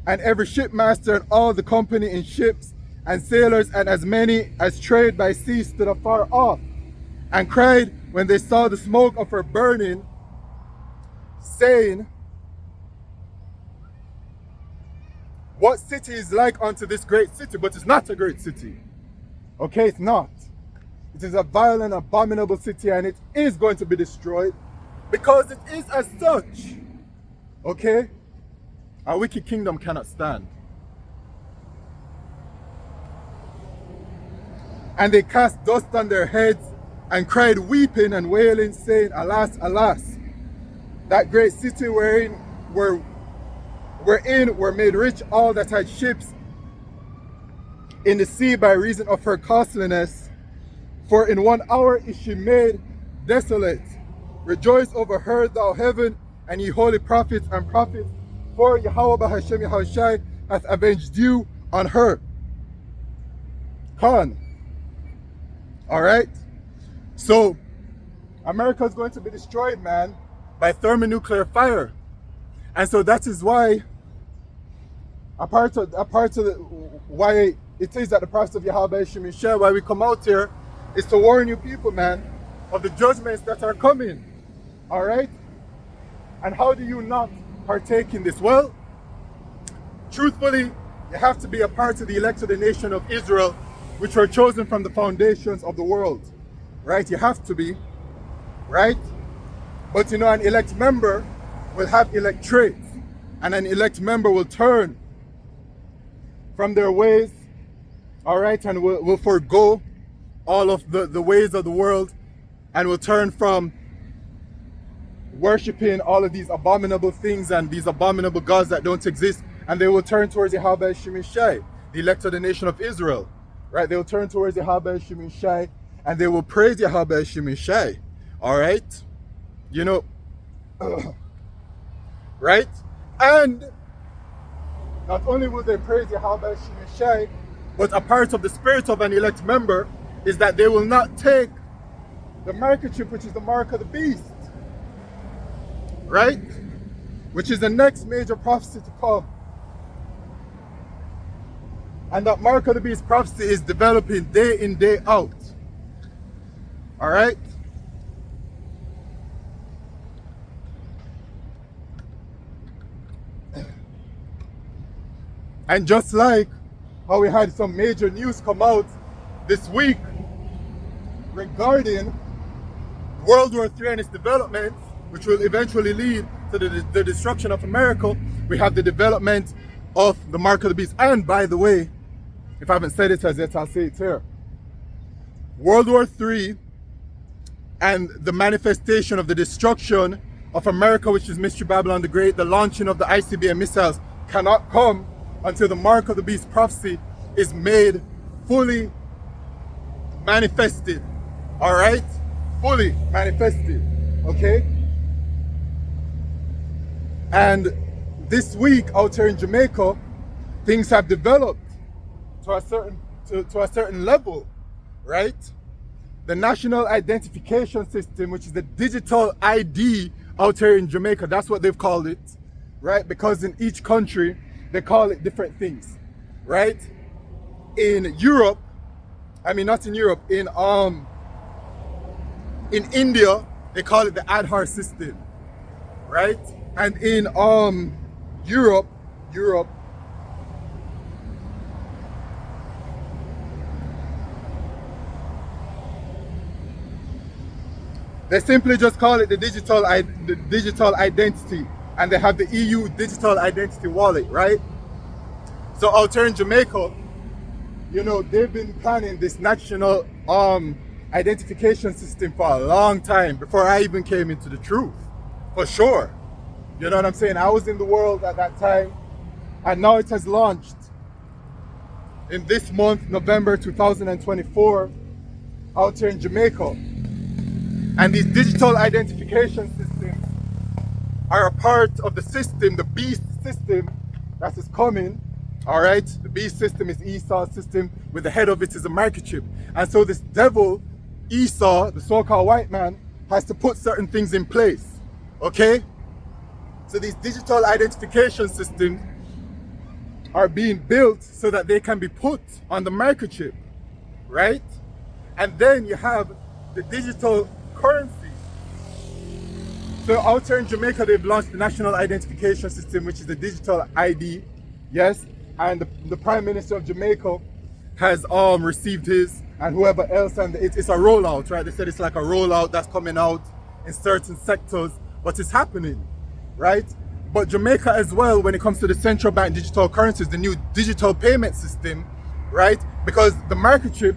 and every shipmaster and all the company in ships and sailors and as many as trade by sea stood afar off, and cried when they saw the smoke of her burning, saying, what city is like unto this great city? But it's not a great city. Okay, it's not. It is a vile and abominable city, and it is going to be destroyed because it is as such. Okay? A wicked kingdom cannot stand. And they cast dust on their heads and cried weeping and wailing, saying, Alas, alas, that great city wherein were made rich all that had ships in the sea by reason of her costliness. For in 1 hour is she made desolate. Rejoice over her, thou heaven, and ye holy prophets and prophets, for Yahweh Bahashem Yahushai hath avenged you on her. Khan. Alright? So, America is going to be destroyed, man, by thermonuclear fire. And so that is why, why it is that the prophet of Yahweh Shemishah, why we come out here, is to warn you people, man, of the judgments that are coming. All right? And how do you not partake in this? Well, truthfully, you have to be a part of the elect of the nation of Israel, which were chosen from the foundations of the world. Right? You have to be. Right? But you know, an elect member will have elect traits, and an elect member will turn from their ways, all right, and will forego all of the ways of the world, and will turn from worshiping all of these abominable things and these abominable gods that don't exist, and they will turn towards Yahweh Shemishai, the elect of the nation of Israel, right? They will turn towards Yahweh Shemishai, and they will praise Yahweh Shemishai, all right? You know, right? And not only will they praise Yahweh Shemishai, but a part of the spirit of an elect member is that they will not take the microchip, which is the mark of the beast, right? Which is the next major prophecy to come. And that mark of the beast prophecy is developing day in, day out. All right? And just like how we had some major news come out this week regarding World War III and its development, which will eventually lead to the destruction of America, we have the development of the mark of the beast. And by the way, If I haven't said it as yet, I'll say it here. World War III and the manifestation of the destruction of America, which is Mystery Babylon the Great, the launching of the ICBM missiles, cannot come until the mark of the beast prophecy is made fully manifested. All right? Fully manifested. Okay? And this week out here in Jamaica, things have developed to a certain level, right? The National Identification System, which is the digital ID out here in Jamaica, that's what they've called it, right? Because in each country, they call it different things, right? In Europe, I mean not in Europe, in India, they call it the Aadhaar system, right? And in Europe, they simply just call it the digital identity, and they have the EU digital identity wallet, right? So out here in Jamaica, you know, they've been planning this national identification system for a long time, before I even came into the truth, for sure. You know what I'm saying? I was in the world at that time, and now it has launched in this month, November 2024, out here in Jamaica. And these digital identification systems are a part of the system, the beast system that is coming. All right, the beast system is Esau's system, with the head of it is a microchip. And so this devil, Esau, the so-called white man, has to put certain things in place. Okay? So these digital identification systems are being built so that they can be put on the microchip, right? And then you have the digital currency. So out here in Jamaica, they've launched the National Identification System, which is the digital ID, yes? And the Prime Minister of Jamaica has received his, and whoever else, and it's a rollout, right? They said it's like a rollout that's coming out in certain sectors, but it's happening, right? But Jamaica as well, when it comes to the central bank digital currencies, the new digital payment system, right? Because the microchip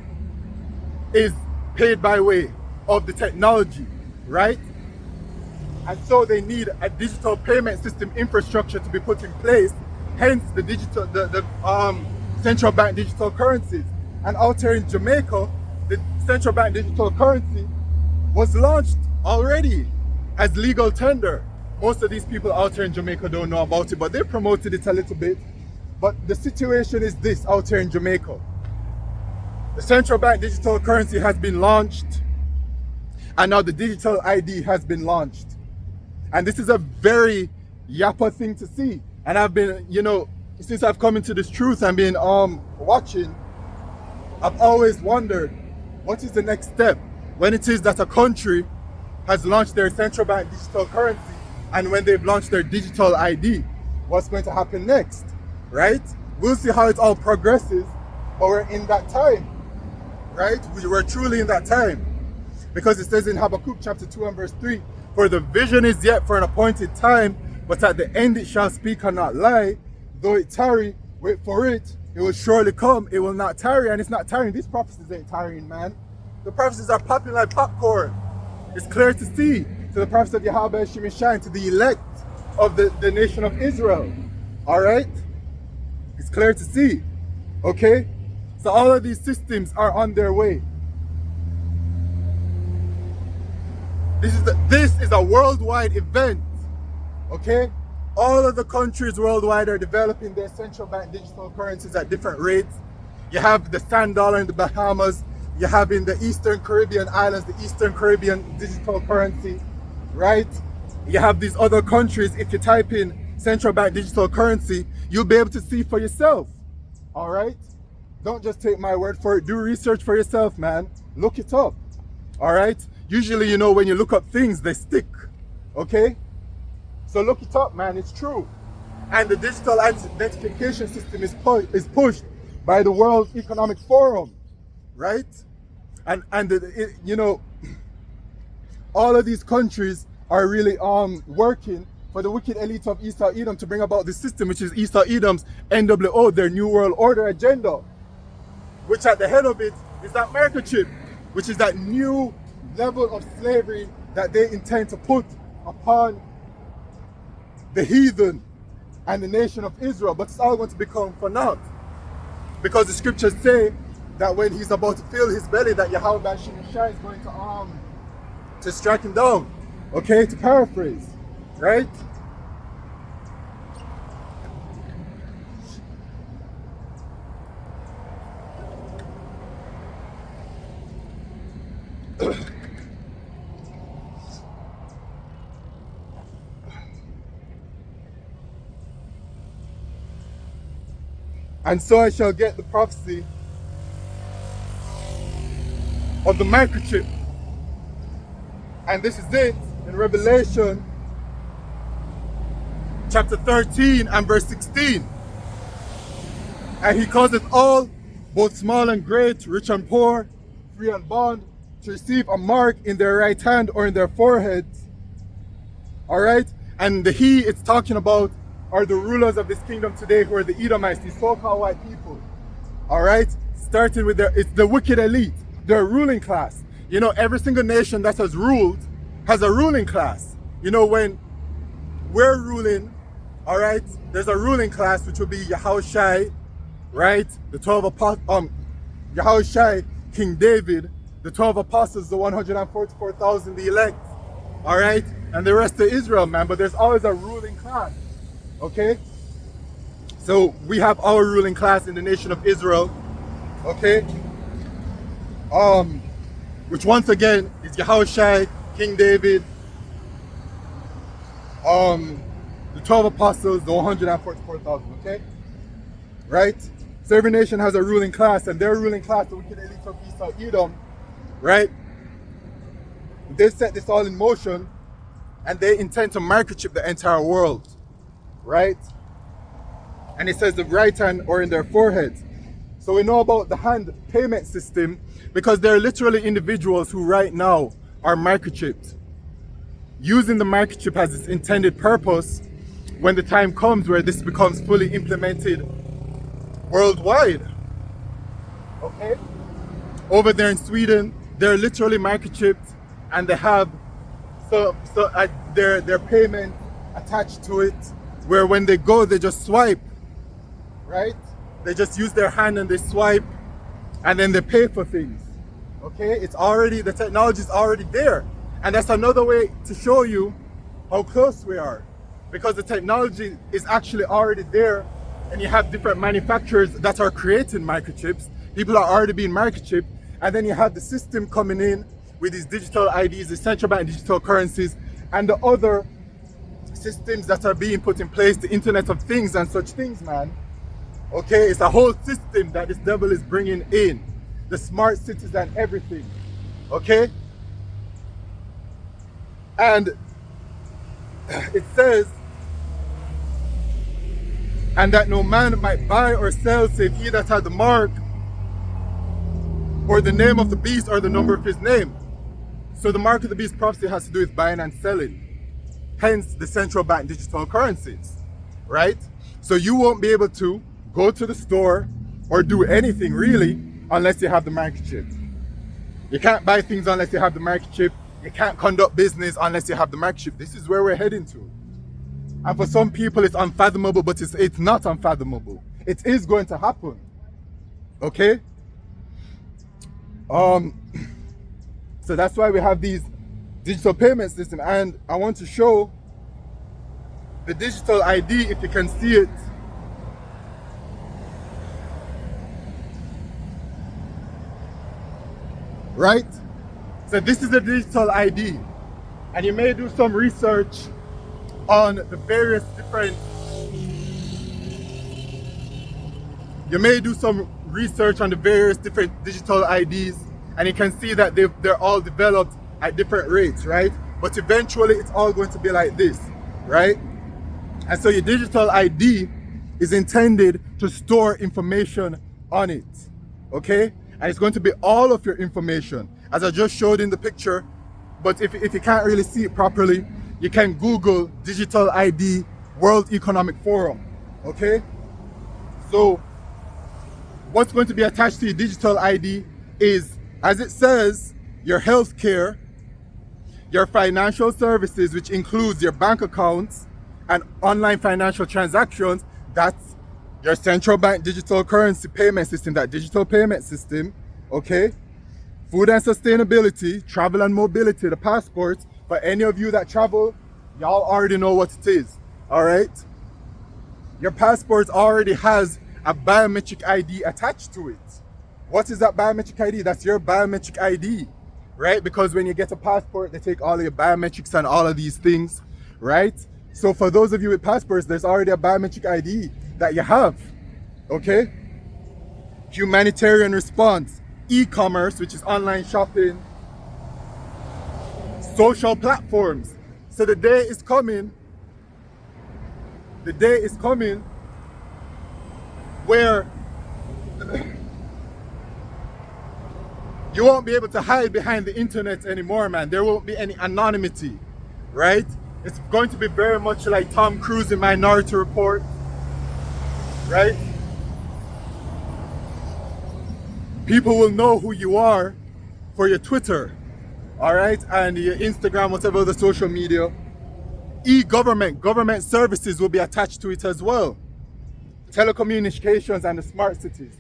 is paid by way of the technology, right? And so they need a digital payment system infrastructure to be put in place, hence the digital, the central bank digital currencies. And out here in Jamaica, the central bank digital currency was launched already as legal tender. Most of these people out here in Jamaica don't know about it, but they promoted it a little bit. But the situation is this out here in Jamaica. The central bank digital currency has been launched, and now the digital ID has been launched. And this is a very yappa thing to see. And I've been, you know, since I've come into this truth and been watching, I've always wondered, what is the next step when it is that a country has launched their central bank digital currency, and when they've launched their digital ID, what's going to happen next, right? We'll see how it all progresses, but we're in that time, right? We're truly in that time, because it says in Habakkuk chapter 2 and verse 3, for the vision is yet for an appointed time, but at the end it shall speak and not lie. Though it tarry, wait for it, it will surely come, it will not tarry. And it's not tarrying. These prophecies ain't tarrying, man. The prophecies are popping like popcorn. It's clear to see, to the prophets of Yahweh Shemishai, to the elect of the nation of Israel. Alright? It's clear to see. Okay? So all of these systems are on their way. This is a worldwide event. Okay? All of the countries worldwide are developing their central bank digital currencies at different rates. You have the sand dollar in the Bahamas. You have in the Eastern Caribbean islands, the Eastern Caribbean digital currency, right? You have these other countries. If you type in central bank digital currency, you'll be able to see for yourself. All right? Don't just take my word for it. Do research for yourself, man. Look it up. All right? Usually, you know, when you look up things, they stick. Okay? So look it up, man. It's true. And the digital identification system is pushed by the World Economic Forum, right? And you know, all of these countries are really working for the wicked elite of Esau Edom to bring about this system, which is Esau Edom's NWO, their New World Order agenda. which at the head of it is that microchip, which is that new level of slavery that they intend to put upon the heathen and the nation of Israel. But it's all going to become for naught, because the scriptures say that when he's about to fill his belly, that Yahweh Bashim Shai is going to strike him down. Okay, to paraphrase, right? And so I shall get the prophecy of the microchip. And this is it in Revelation chapter 13 and verse 16. And he causeth all, both small and great, rich and poor, free and bond, to receive a mark in their right hand or in their foreheads. All right? And the he it's talking about are the rulers of this kingdom today, who are the Edomites, these so-called white people. All right? Starting with it's the wicked elite, their ruling class. You know, every single nation that has ruled has a ruling class. You know, when we're ruling, all right, there's a ruling class which will be Yahushai, right? The 12 apostles, Yahushai, King David, the 12 apostles, the 144,000, the elect, all right? And the rest of Israel, man. But there's always a ruling class, okay? So we have our ruling class in the nation of Israel, okay? Which once again is Yahushai, King David, the 12 apostles, the 144,000, okay? Right? So every nation has a ruling class, and their ruling class, the wicked elite of Esau, Edom, right? They set this all in motion, and they intend to microchip the entire world, right? And it says the right hand or in their foreheads. So we know about the hand payment system because there are literally individuals who right now are microchipped, using the microchip as its intended purpose when the time comes where this becomes fully implemented worldwide. Okay? Over there in Sweden, they're literally microchipped, and they have their payment attached to it, where when they go, they just swipe, right? They just use their hand and they swipe, and then they pay for things. Okay? It's already, the technology is already there. And that's another way to show you how close we are, because the technology is actually already there, and you have different manufacturers that are creating microchips. People are already being microchipped, and then you have the system coming in with these digital IDs, the central bank digital currencies, and the other systems that are being put in place, the Internet of Things and such things, man. Okay, it's a whole system that this devil is bringing in, the smart cities and everything. Okay. And it says, and that no man might buy or sell save he that had the mark or the name of the beast or the number of his name. So the mark of the beast prophecy has to do with buying and selling, hence the central bank digital currencies, right? So you won't be able to go to the store or do anything really unless you have the microchip. You can't buy things unless you have the microchip. You can't conduct business unless you have the microchip. This is where we're heading to. And for some people it's unfathomable, but it's not unfathomable. It is going to happen. Okay? So that's why we have these digital payment system. And I want to show the digital ID, if you can see it. Right? So this is the digital ID, and you may do some research on the various different, digital IDs, and you can see that they're all developed at different rates, right? But eventually it's all going to be like this, right? And so your digital ID is intended to store information on it, okay? And it's going to be all of your information, as I just showed in the picture. But if you can't really see it properly, you can Google digital ID World Economic Forum, okay? So what's going to be attached to your digital ID is, as it says, your health care, your financial services, which includes your bank accounts and online financial transactions. That's your central bank digital currency payment system, that digital payment system, okay? Food and sustainability, travel and mobility, the passports. For any of you that travel, y'all already know what it is, all right? Your passport already has a biometric ID attached to it. What is that biometric ID? That's your biometric ID, right? Because when you get a passport, they take all of your biometrics and all of these things, right? So for those of you with passports, there's already a biometric ID that you have, okay? Humanitarian response, e-commerce, which is online shopping, social platforms. So the day is coming where you won't be able to hide behind the internet anymore, man. There won't be any anonymity, right? It's going to be very much like Tom Cruise in Minority Report, right? People will know who you are for your Twitter, all right? And your Instagram, whatever the social media. E-government, government services will be attached to it as well. Telecommunications and the smart cities.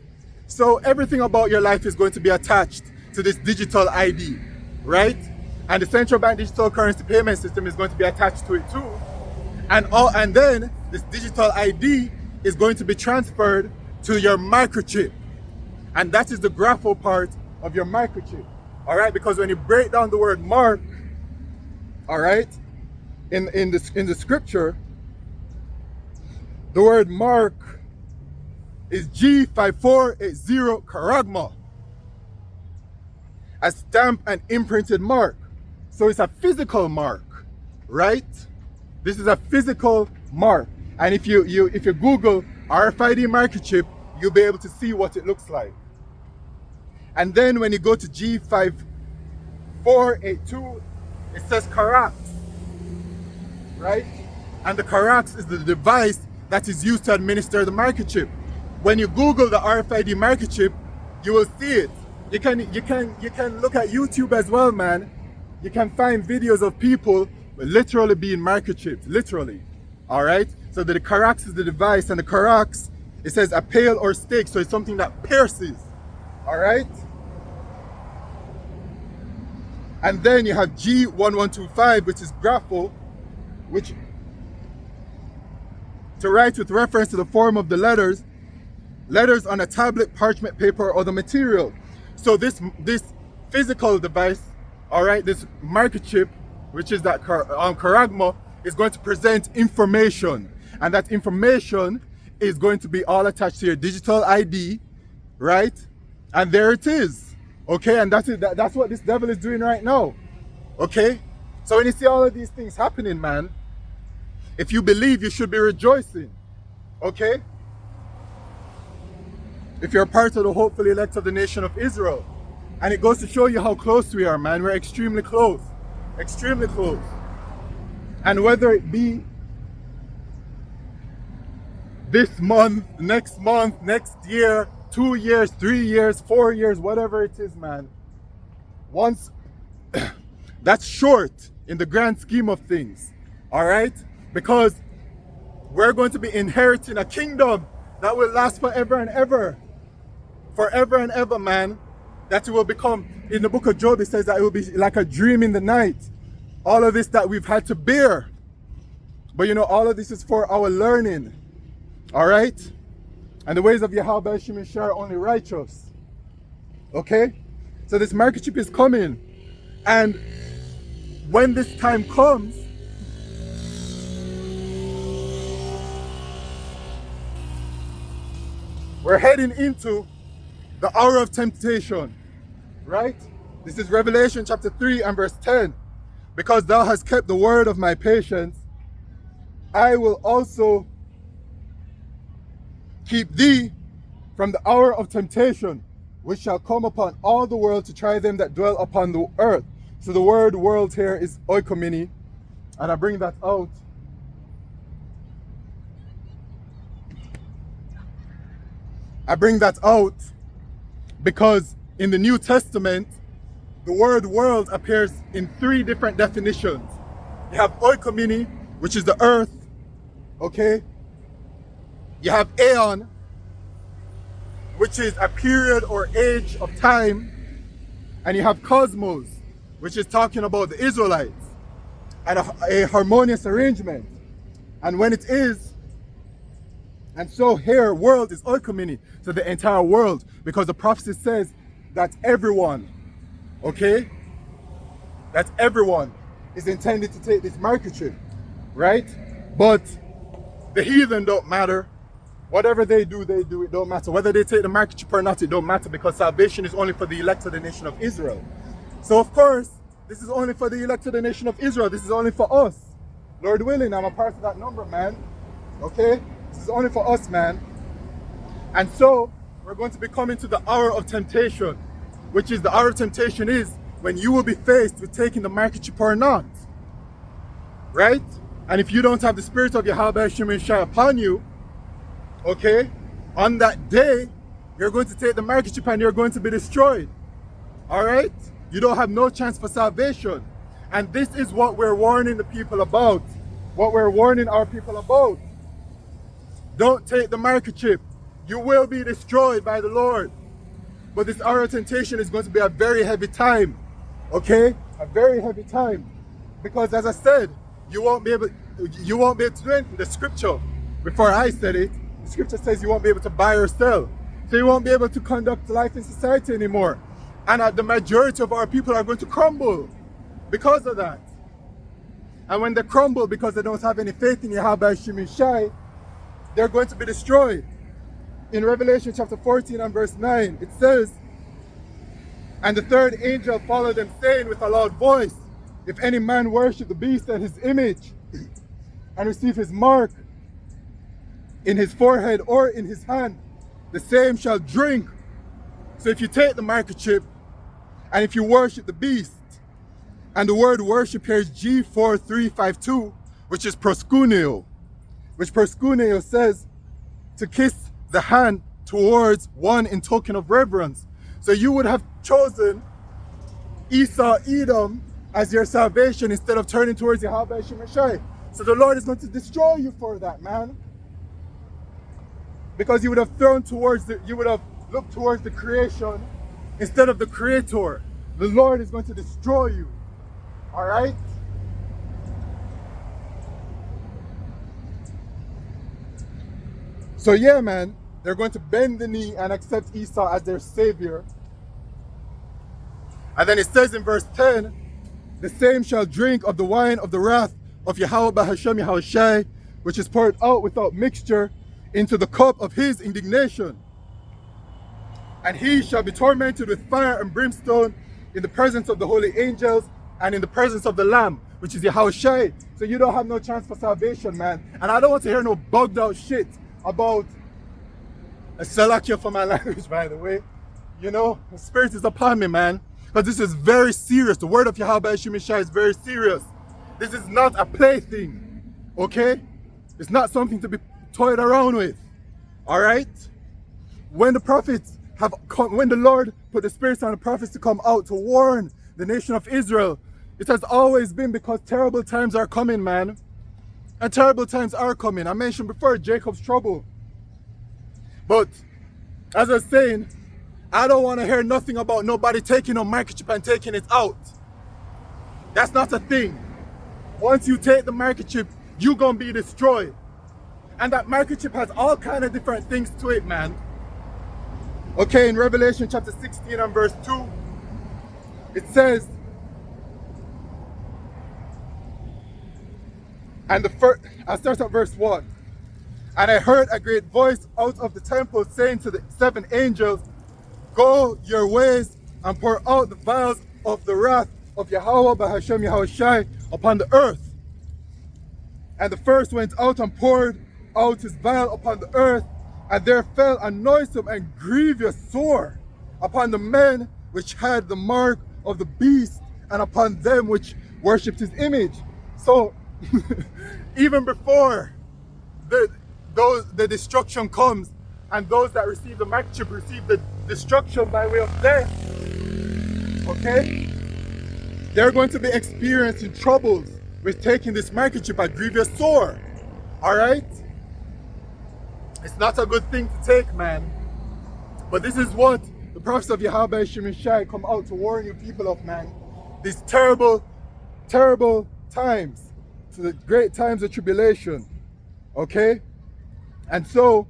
So everything about your life is going to be attached to this digital ID, right? And the central bank digital currency payment system is going to be attached to it too. And then this digital ID is going to be transferred to your microchip. And that is the grapho part of your microchip, all right? Because when you break down the word mark, all right, in the scripture, the word mark is G5480 charagma, a stamp and imprinted mark. So it's a physical mark, right? This is a physical mark. And if you Google RFID microchip, you'll be able to see what it looks like. And then when you go to G5482, it says Carax, right? And the Carax is the device that is used to administer the microchip. When you Google the RFID microchip, you will see it. You can look at YouTube as well, man. You can find videos of people literally being microchipped, literally. All right. So the Carax is the device, and the Carax, it says a pail or stake, so it's something that pierces. All right. And then you have G1125, which is grapho, which to write with reference to the form of the letters on a tablet, parchment paper, or the material. So this physical device, all right, this microchip, which is that charagma, is going to present information, and that information is going to be all attached to your digital ID, right? And there it is, okay? And that's what this devil is doing right now, okay? So when you see all of these things happening, man, if you believe, you should be rejoicing, okay? If you're part of the hopefully elect of the nation of Israel. And it goes to show you how close we are, man. We're extremely close. Extremely close. And whether it be this month, next year, 2 years, 3 years, 4 years, whatever it is, man. Once, that's short in the grand scheme of things. All right? Because we're going to be inheriting a kingdom that will last forever and ever. Forever and ever, man. That it will become, in the book of Job, it says that it will be like a dream in the night. All of this that we've had to bear. But you know, all of this is for our learning. All right? And the ways of Yahweh Shem Yeshua are only righteous. Okay? So this microchip is coming. And when this time comes, we're heading into the hour of temptation, right? This is Revelation chapter 3 and verse 10. Because thou hast kept the word of my patience, I will also keep thee from the hour of temptation, which shall come upon all the world to try them that dwell upon the earth. So the word world here is oikomini, and I bring that out. I bring that out because in the New Testament, the word world appears in 3 different definitions. You have oikoumene, which is the earth, okay? You have aeon, which is a period or age of time. And you have cosmos, which is talking about the Israelites and a harmonious arrangement. And when it is, and so here, world is oikoumene, so the entire world, because the prophecy says that everyone, okay, that everyone is intended to take this microchip, right? But the heathen don't matter. Whatever they do, it don't matter. Whether they take the microchip or not, it don't matter, because salvation is only for the elect of the nation of Israel. So of course, this is only for the elect of the nation of Israel. This is only for us. Lord willing, I'm a part of that number, man. Okay? This is only for us, man. And so, we're going to be coming to the hour of temptation, which is the hour of temptation is when you will be faced with taking the microchip or not. Right? And if you don't have the spirit of Yahweh Shemeshai upon you, okay, on that day, you're going to take the microchip and you're going to be destroyed. All right? You don't have no chance for salvation. And this is what we're warning the people about. What we're warning our people about. Don't take the microchip. You will be destroyed by the Lord. But this hour of temptation is going to be a very heavy time. Okay? A very heavy time. Because as I said, you won't be able to do anything. The scripture, before I said it, the scripture says you won't be able to buy or sell. So you won't be able to conduct life in society anymore. And the majority of our people are going to crumble because of that. And when they crumble because they don't have any faith in Yahweh Shemeshai, they're going to be destroyed. In Revelation chapter 14 and verse 9, it says, "And the third angel followed them, saying with a loud voice, If any man worship the beast and his image, and receive his mark in his forehead or in his hand, the same shall drink." So if you take the microchip, and if you worship the beast, and the word worship here is G4352, which is proskuneo, which proskuneo says to kiss the hand towards one in token of reverence. So you would have chosen Esau, Edom, as your salvation instead of turning towards Yahweh Shemeshai. So the Lord is going to destroy you for that, man. Because you would have looked towards the creation instead of the creator. The Lord is going to destroy you. All right? So yeah, man, they're going to bend the knee and accept Esau as their savior. And then it says in verse 10, "The same shall drink of the wine of the wrath of Yahweh Hashem Yahushai, which is poured out without mixture into the cup of his indignation. And he shall be tormented with fire and brimstone in the presence of the holy angels and in the presence of the Lamb," which is Yahushai. So you don't have no chance for salvation, man. And I don't want to hear no bugged out shit about a Salakia for my language, by the way. You know, the Spirit is upon me, man. Because this is very serious. The word of Yahweh Shemeshai is very serious. This is not a plaything, okay? It's not something to be toyed around with, all right? When the prophets have come, when the Lord put the spirits on the prophets to come out to warn the nation of Israel, it has always been because terrible times are coming, man. And terrible times are coming. I mentioned before Jacob's trouble. But as I was saying, I don't want to hear nothing about nobody taking a microchip and taking it out. That's not a thing. Once you take the microchip, you're going to be destroyed. And that microchip has all kind of different things to it, man. Okay, in Revelation chapter 16 and verse 2, it says, I'll start at verse 1. "And I heard a great voice out of the temple saying to the 7 angels, Go your ways and pour out the vials of the wrath of Yahweh Bahashem Yahushai upon the earth. And the first went out and poured out his vial upon the earth, and there fell a noisome and grievous sore upon the men which had the mark of the beast, and upon them which worshipped his image." So even before the destruction comes, and those that receive the microchip receive the destruction by way of death. Okay? They're going to be experiencing troubles with taking this microchip, a grievous sore. Alright? It's not a good thing to take, man. But this is what the prophets of Yahweh Shemeshai come out to warn you people of, man. These terrible, terrible times. To the great times of tribulation. Okay? And so,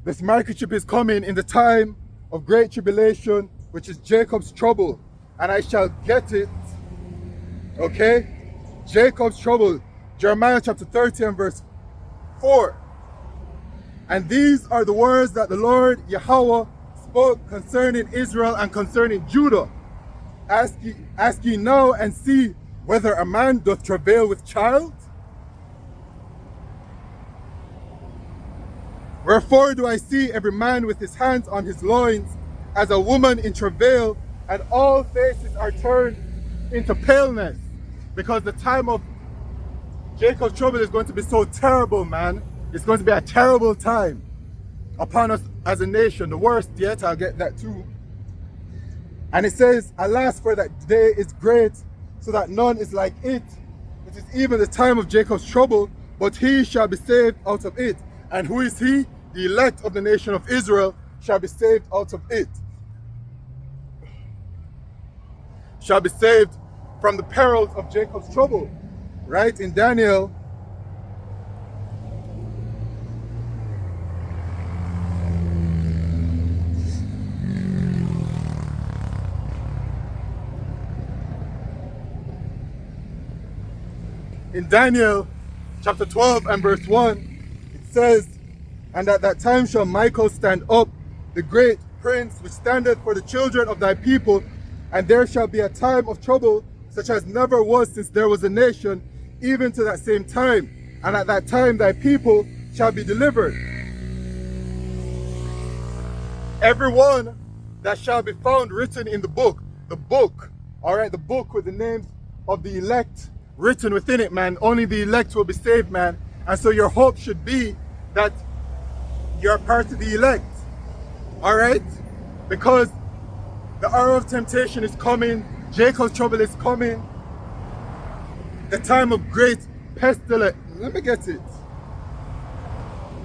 this microchip is coming in the time of great tribulation, which is Jacob's trouble. And I shall get it. Okay? Jacob's trouble. Jeremiah chapter 30 and verse 4. And these are the words that the Lord Yahweh spoke concerning Israel and concerning Judah. Ask ye now and see whether a man doth travail with child? Wherefore do I see every man with his hands on his loins, as a woman in travail, and all faces are turned into paleness. Because the time of Jacob's trouble is going to be so terrible, man. It's going to be a terrible time upon us as a nation. The worst yet, I'll get that too. And it says, alas, for that day is great, so that none is like it. It is even the time of Jacob's trouble, but he shall be saved out of it. And who is he? The elect of the nation of Israel shall be saved out of it. Shall be saved from the perils of Jacob's trouble. Right? In Daniel chapter 12 and verse 1, it says, and at that time shall Michael stand up, the great prince which standeth for the children of thy people, and there shall be a time of trouble such as never was since there was a nation, even to that same time. And at that time thy people shall be delivered. Everyone that shall be found written in the book, all right, the book with the names of the elect written within it, man. Only the elect will be saved, man. And so your hope should be that you're part of the elect, all right? Because the hour of temptation is coming. Jacob's trouble is coming. The time of great pestilence. Let me get it.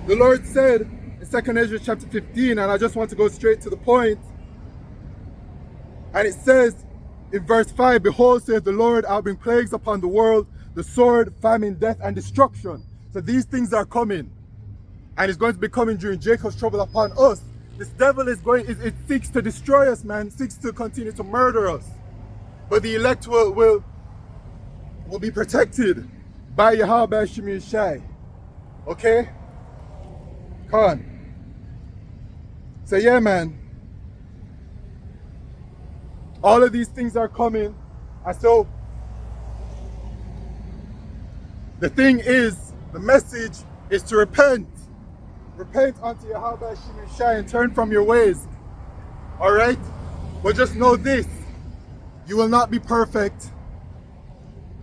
The Lord said in 2 Ezra chapter 15, and I just want to go straight to the point. And it says in verse 5, behold, saith the Lord, I'll bring plagues upon the world, the sword, famine, death, and destruction. So these things are coming. And it's going to be coming during Jacob's trouble upon us. This devil is it seeks to destroy us, man. Seeks to continue to murder us. But the elect will be protected by Yahweh Shemeshai. Okay? Come on. So yeah, man. All of these things are coming. And so the thing is, the message is to repent. Repent unto Yahweh Shemeshai and turn from your ways. Alright? But just know this. You will not be perfect.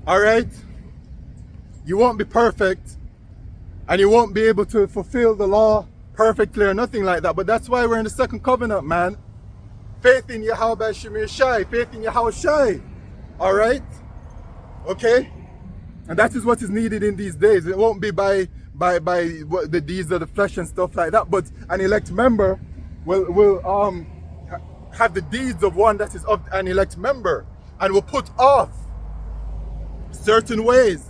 Alright? You won't be perfect. And you won't be able to fulfill the law perfectly or nothing like that. But that's why we're in the second covenant, man. Faith in Yahweh Shemeshai. Faith in Yahushai. Alright? Okay? And that is what is needed in these days. It won't be by what the deeds of the flesh and stuff like that, but an elect member will have the deeds of one that is of an elect member, and will put off certain ways,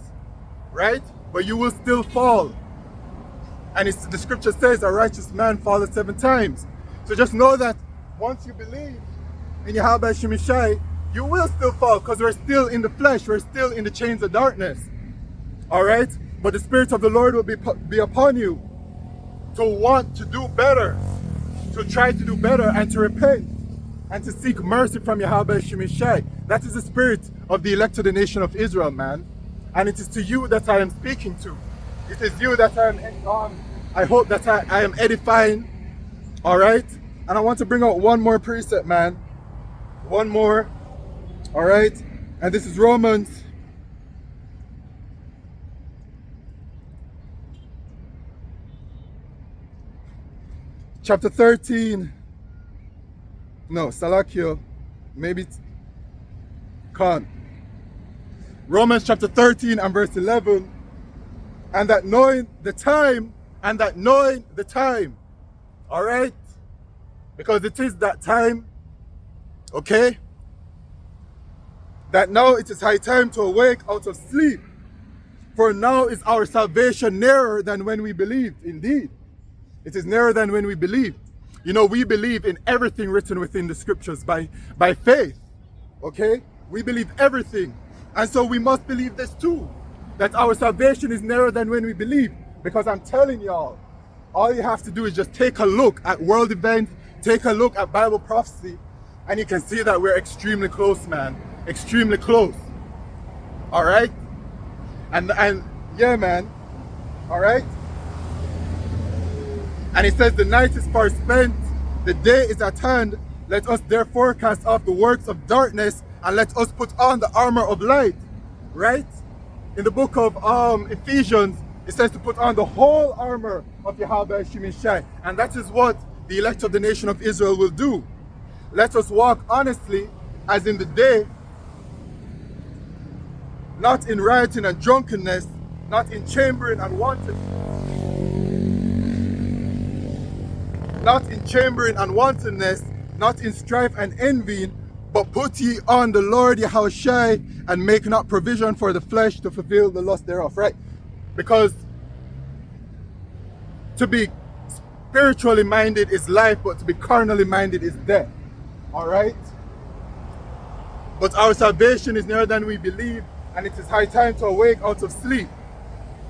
right? But you will still fall. And the scripture says a righteous man falleth 7 times. So just know that once you believe in Yahweh Shemeshai, you will still fall, because we're still in the flesh, we're still in the chains of darkness. Alright? But the Spirit of the Lord will be upon you to want to do better, to try to do better, and to repent, and to seek mercy from Yahweh Shemeshai. That is the spirit of the elect of the nation of Israel, man. And it is to you that I am speaking to. It is you that I hope that I am edifying. Alright? And I want to bring out one more precept, man. One more. Alright? And this is Romans. chapter 13. No, Salakio. Maybe it's Khan. Romans chapter 13 and verse 11. And that knowing the time, all right? Because it is that time, okay? That now it is high time to awake out of sleep. For now is our salvation nearer than when we believed. Indeed, it is nearer than when we believed. You know, we believe in everything written within the scriptures by faith, okay? We believe everything. And so we must believe this too, that our salvation is nearer than when we believe. Because I'm telling y'all, all you have to do is just take a look at world events, take a look at Bible prophecy, and you can see that we're extremely close, man. Extremely close. All right? And yeah, man. All right? And it says the night is far spent, the day is at hand. Let us therefore cast off the works of darkness and let us put on the armor of light. Right? In the book of Ephesians, it says to put on the whole armor of Yahweh Shemishai. And that is what the elect of the nation of Israel will do. Let us walk honestly as in the day, not in rioting and drunkenness, not in chambering and wantonness, not in strife and envying, but put ye on the Lord Yahushai, and make not provision for the flesh to fulfill the lust thereof, right? Because to be spiritually minded is life, but to be carnally minded is death, all right? But our salvation is nearer than we believe, and it is high time to awake out of sleep,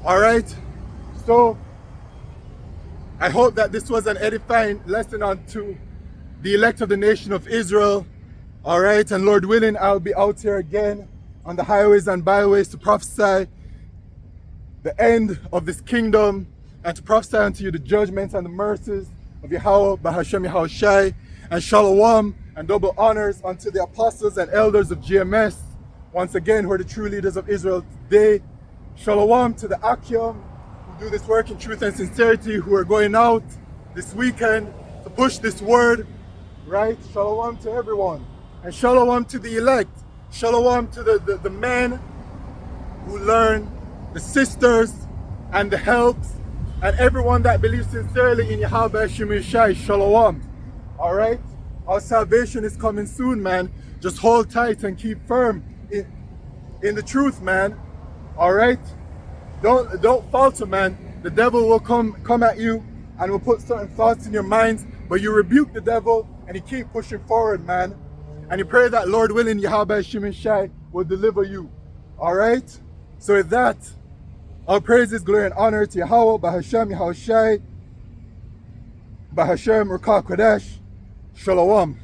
all right? So I hope that this was an edifying lesson unto the elect of the nation of Israel, all right? And Lord willing, I'll be out here again on the highways and byways to prophesy the end of this kingdom and to prophesy unto you the judgments and the mercies of Yahweh, Bahashem Yahushai, and Shalom and double honors unto the apostles and elders of GMS, once again, who are the true leaders of Israel today. Shalom to the Akim, who do this work in truth and sincerity, who are going out this weekend to push this word, right? Shalom to everyone. And shalom to the elect. Shalom to the men who learn, the sisters and the helps, and everyone that believes sincerely in Yahweh Shemishai. Shalom. All right? Our salvation is coming soon, man. Just hold tight and keep firm in the truth, man. All right? Don't falter, man. The devil will come at you and will put certain thoughts in your minds, but you rebuke the devil and you keep pushing forward, man. And you pray that, Lord willing, Yahweh Shemishai will deliver you. All right? So with that, all praises, glory, and honor to Yahweh, Bahashem Yahushai, Bahashem Ruach Kodesh. Shalom.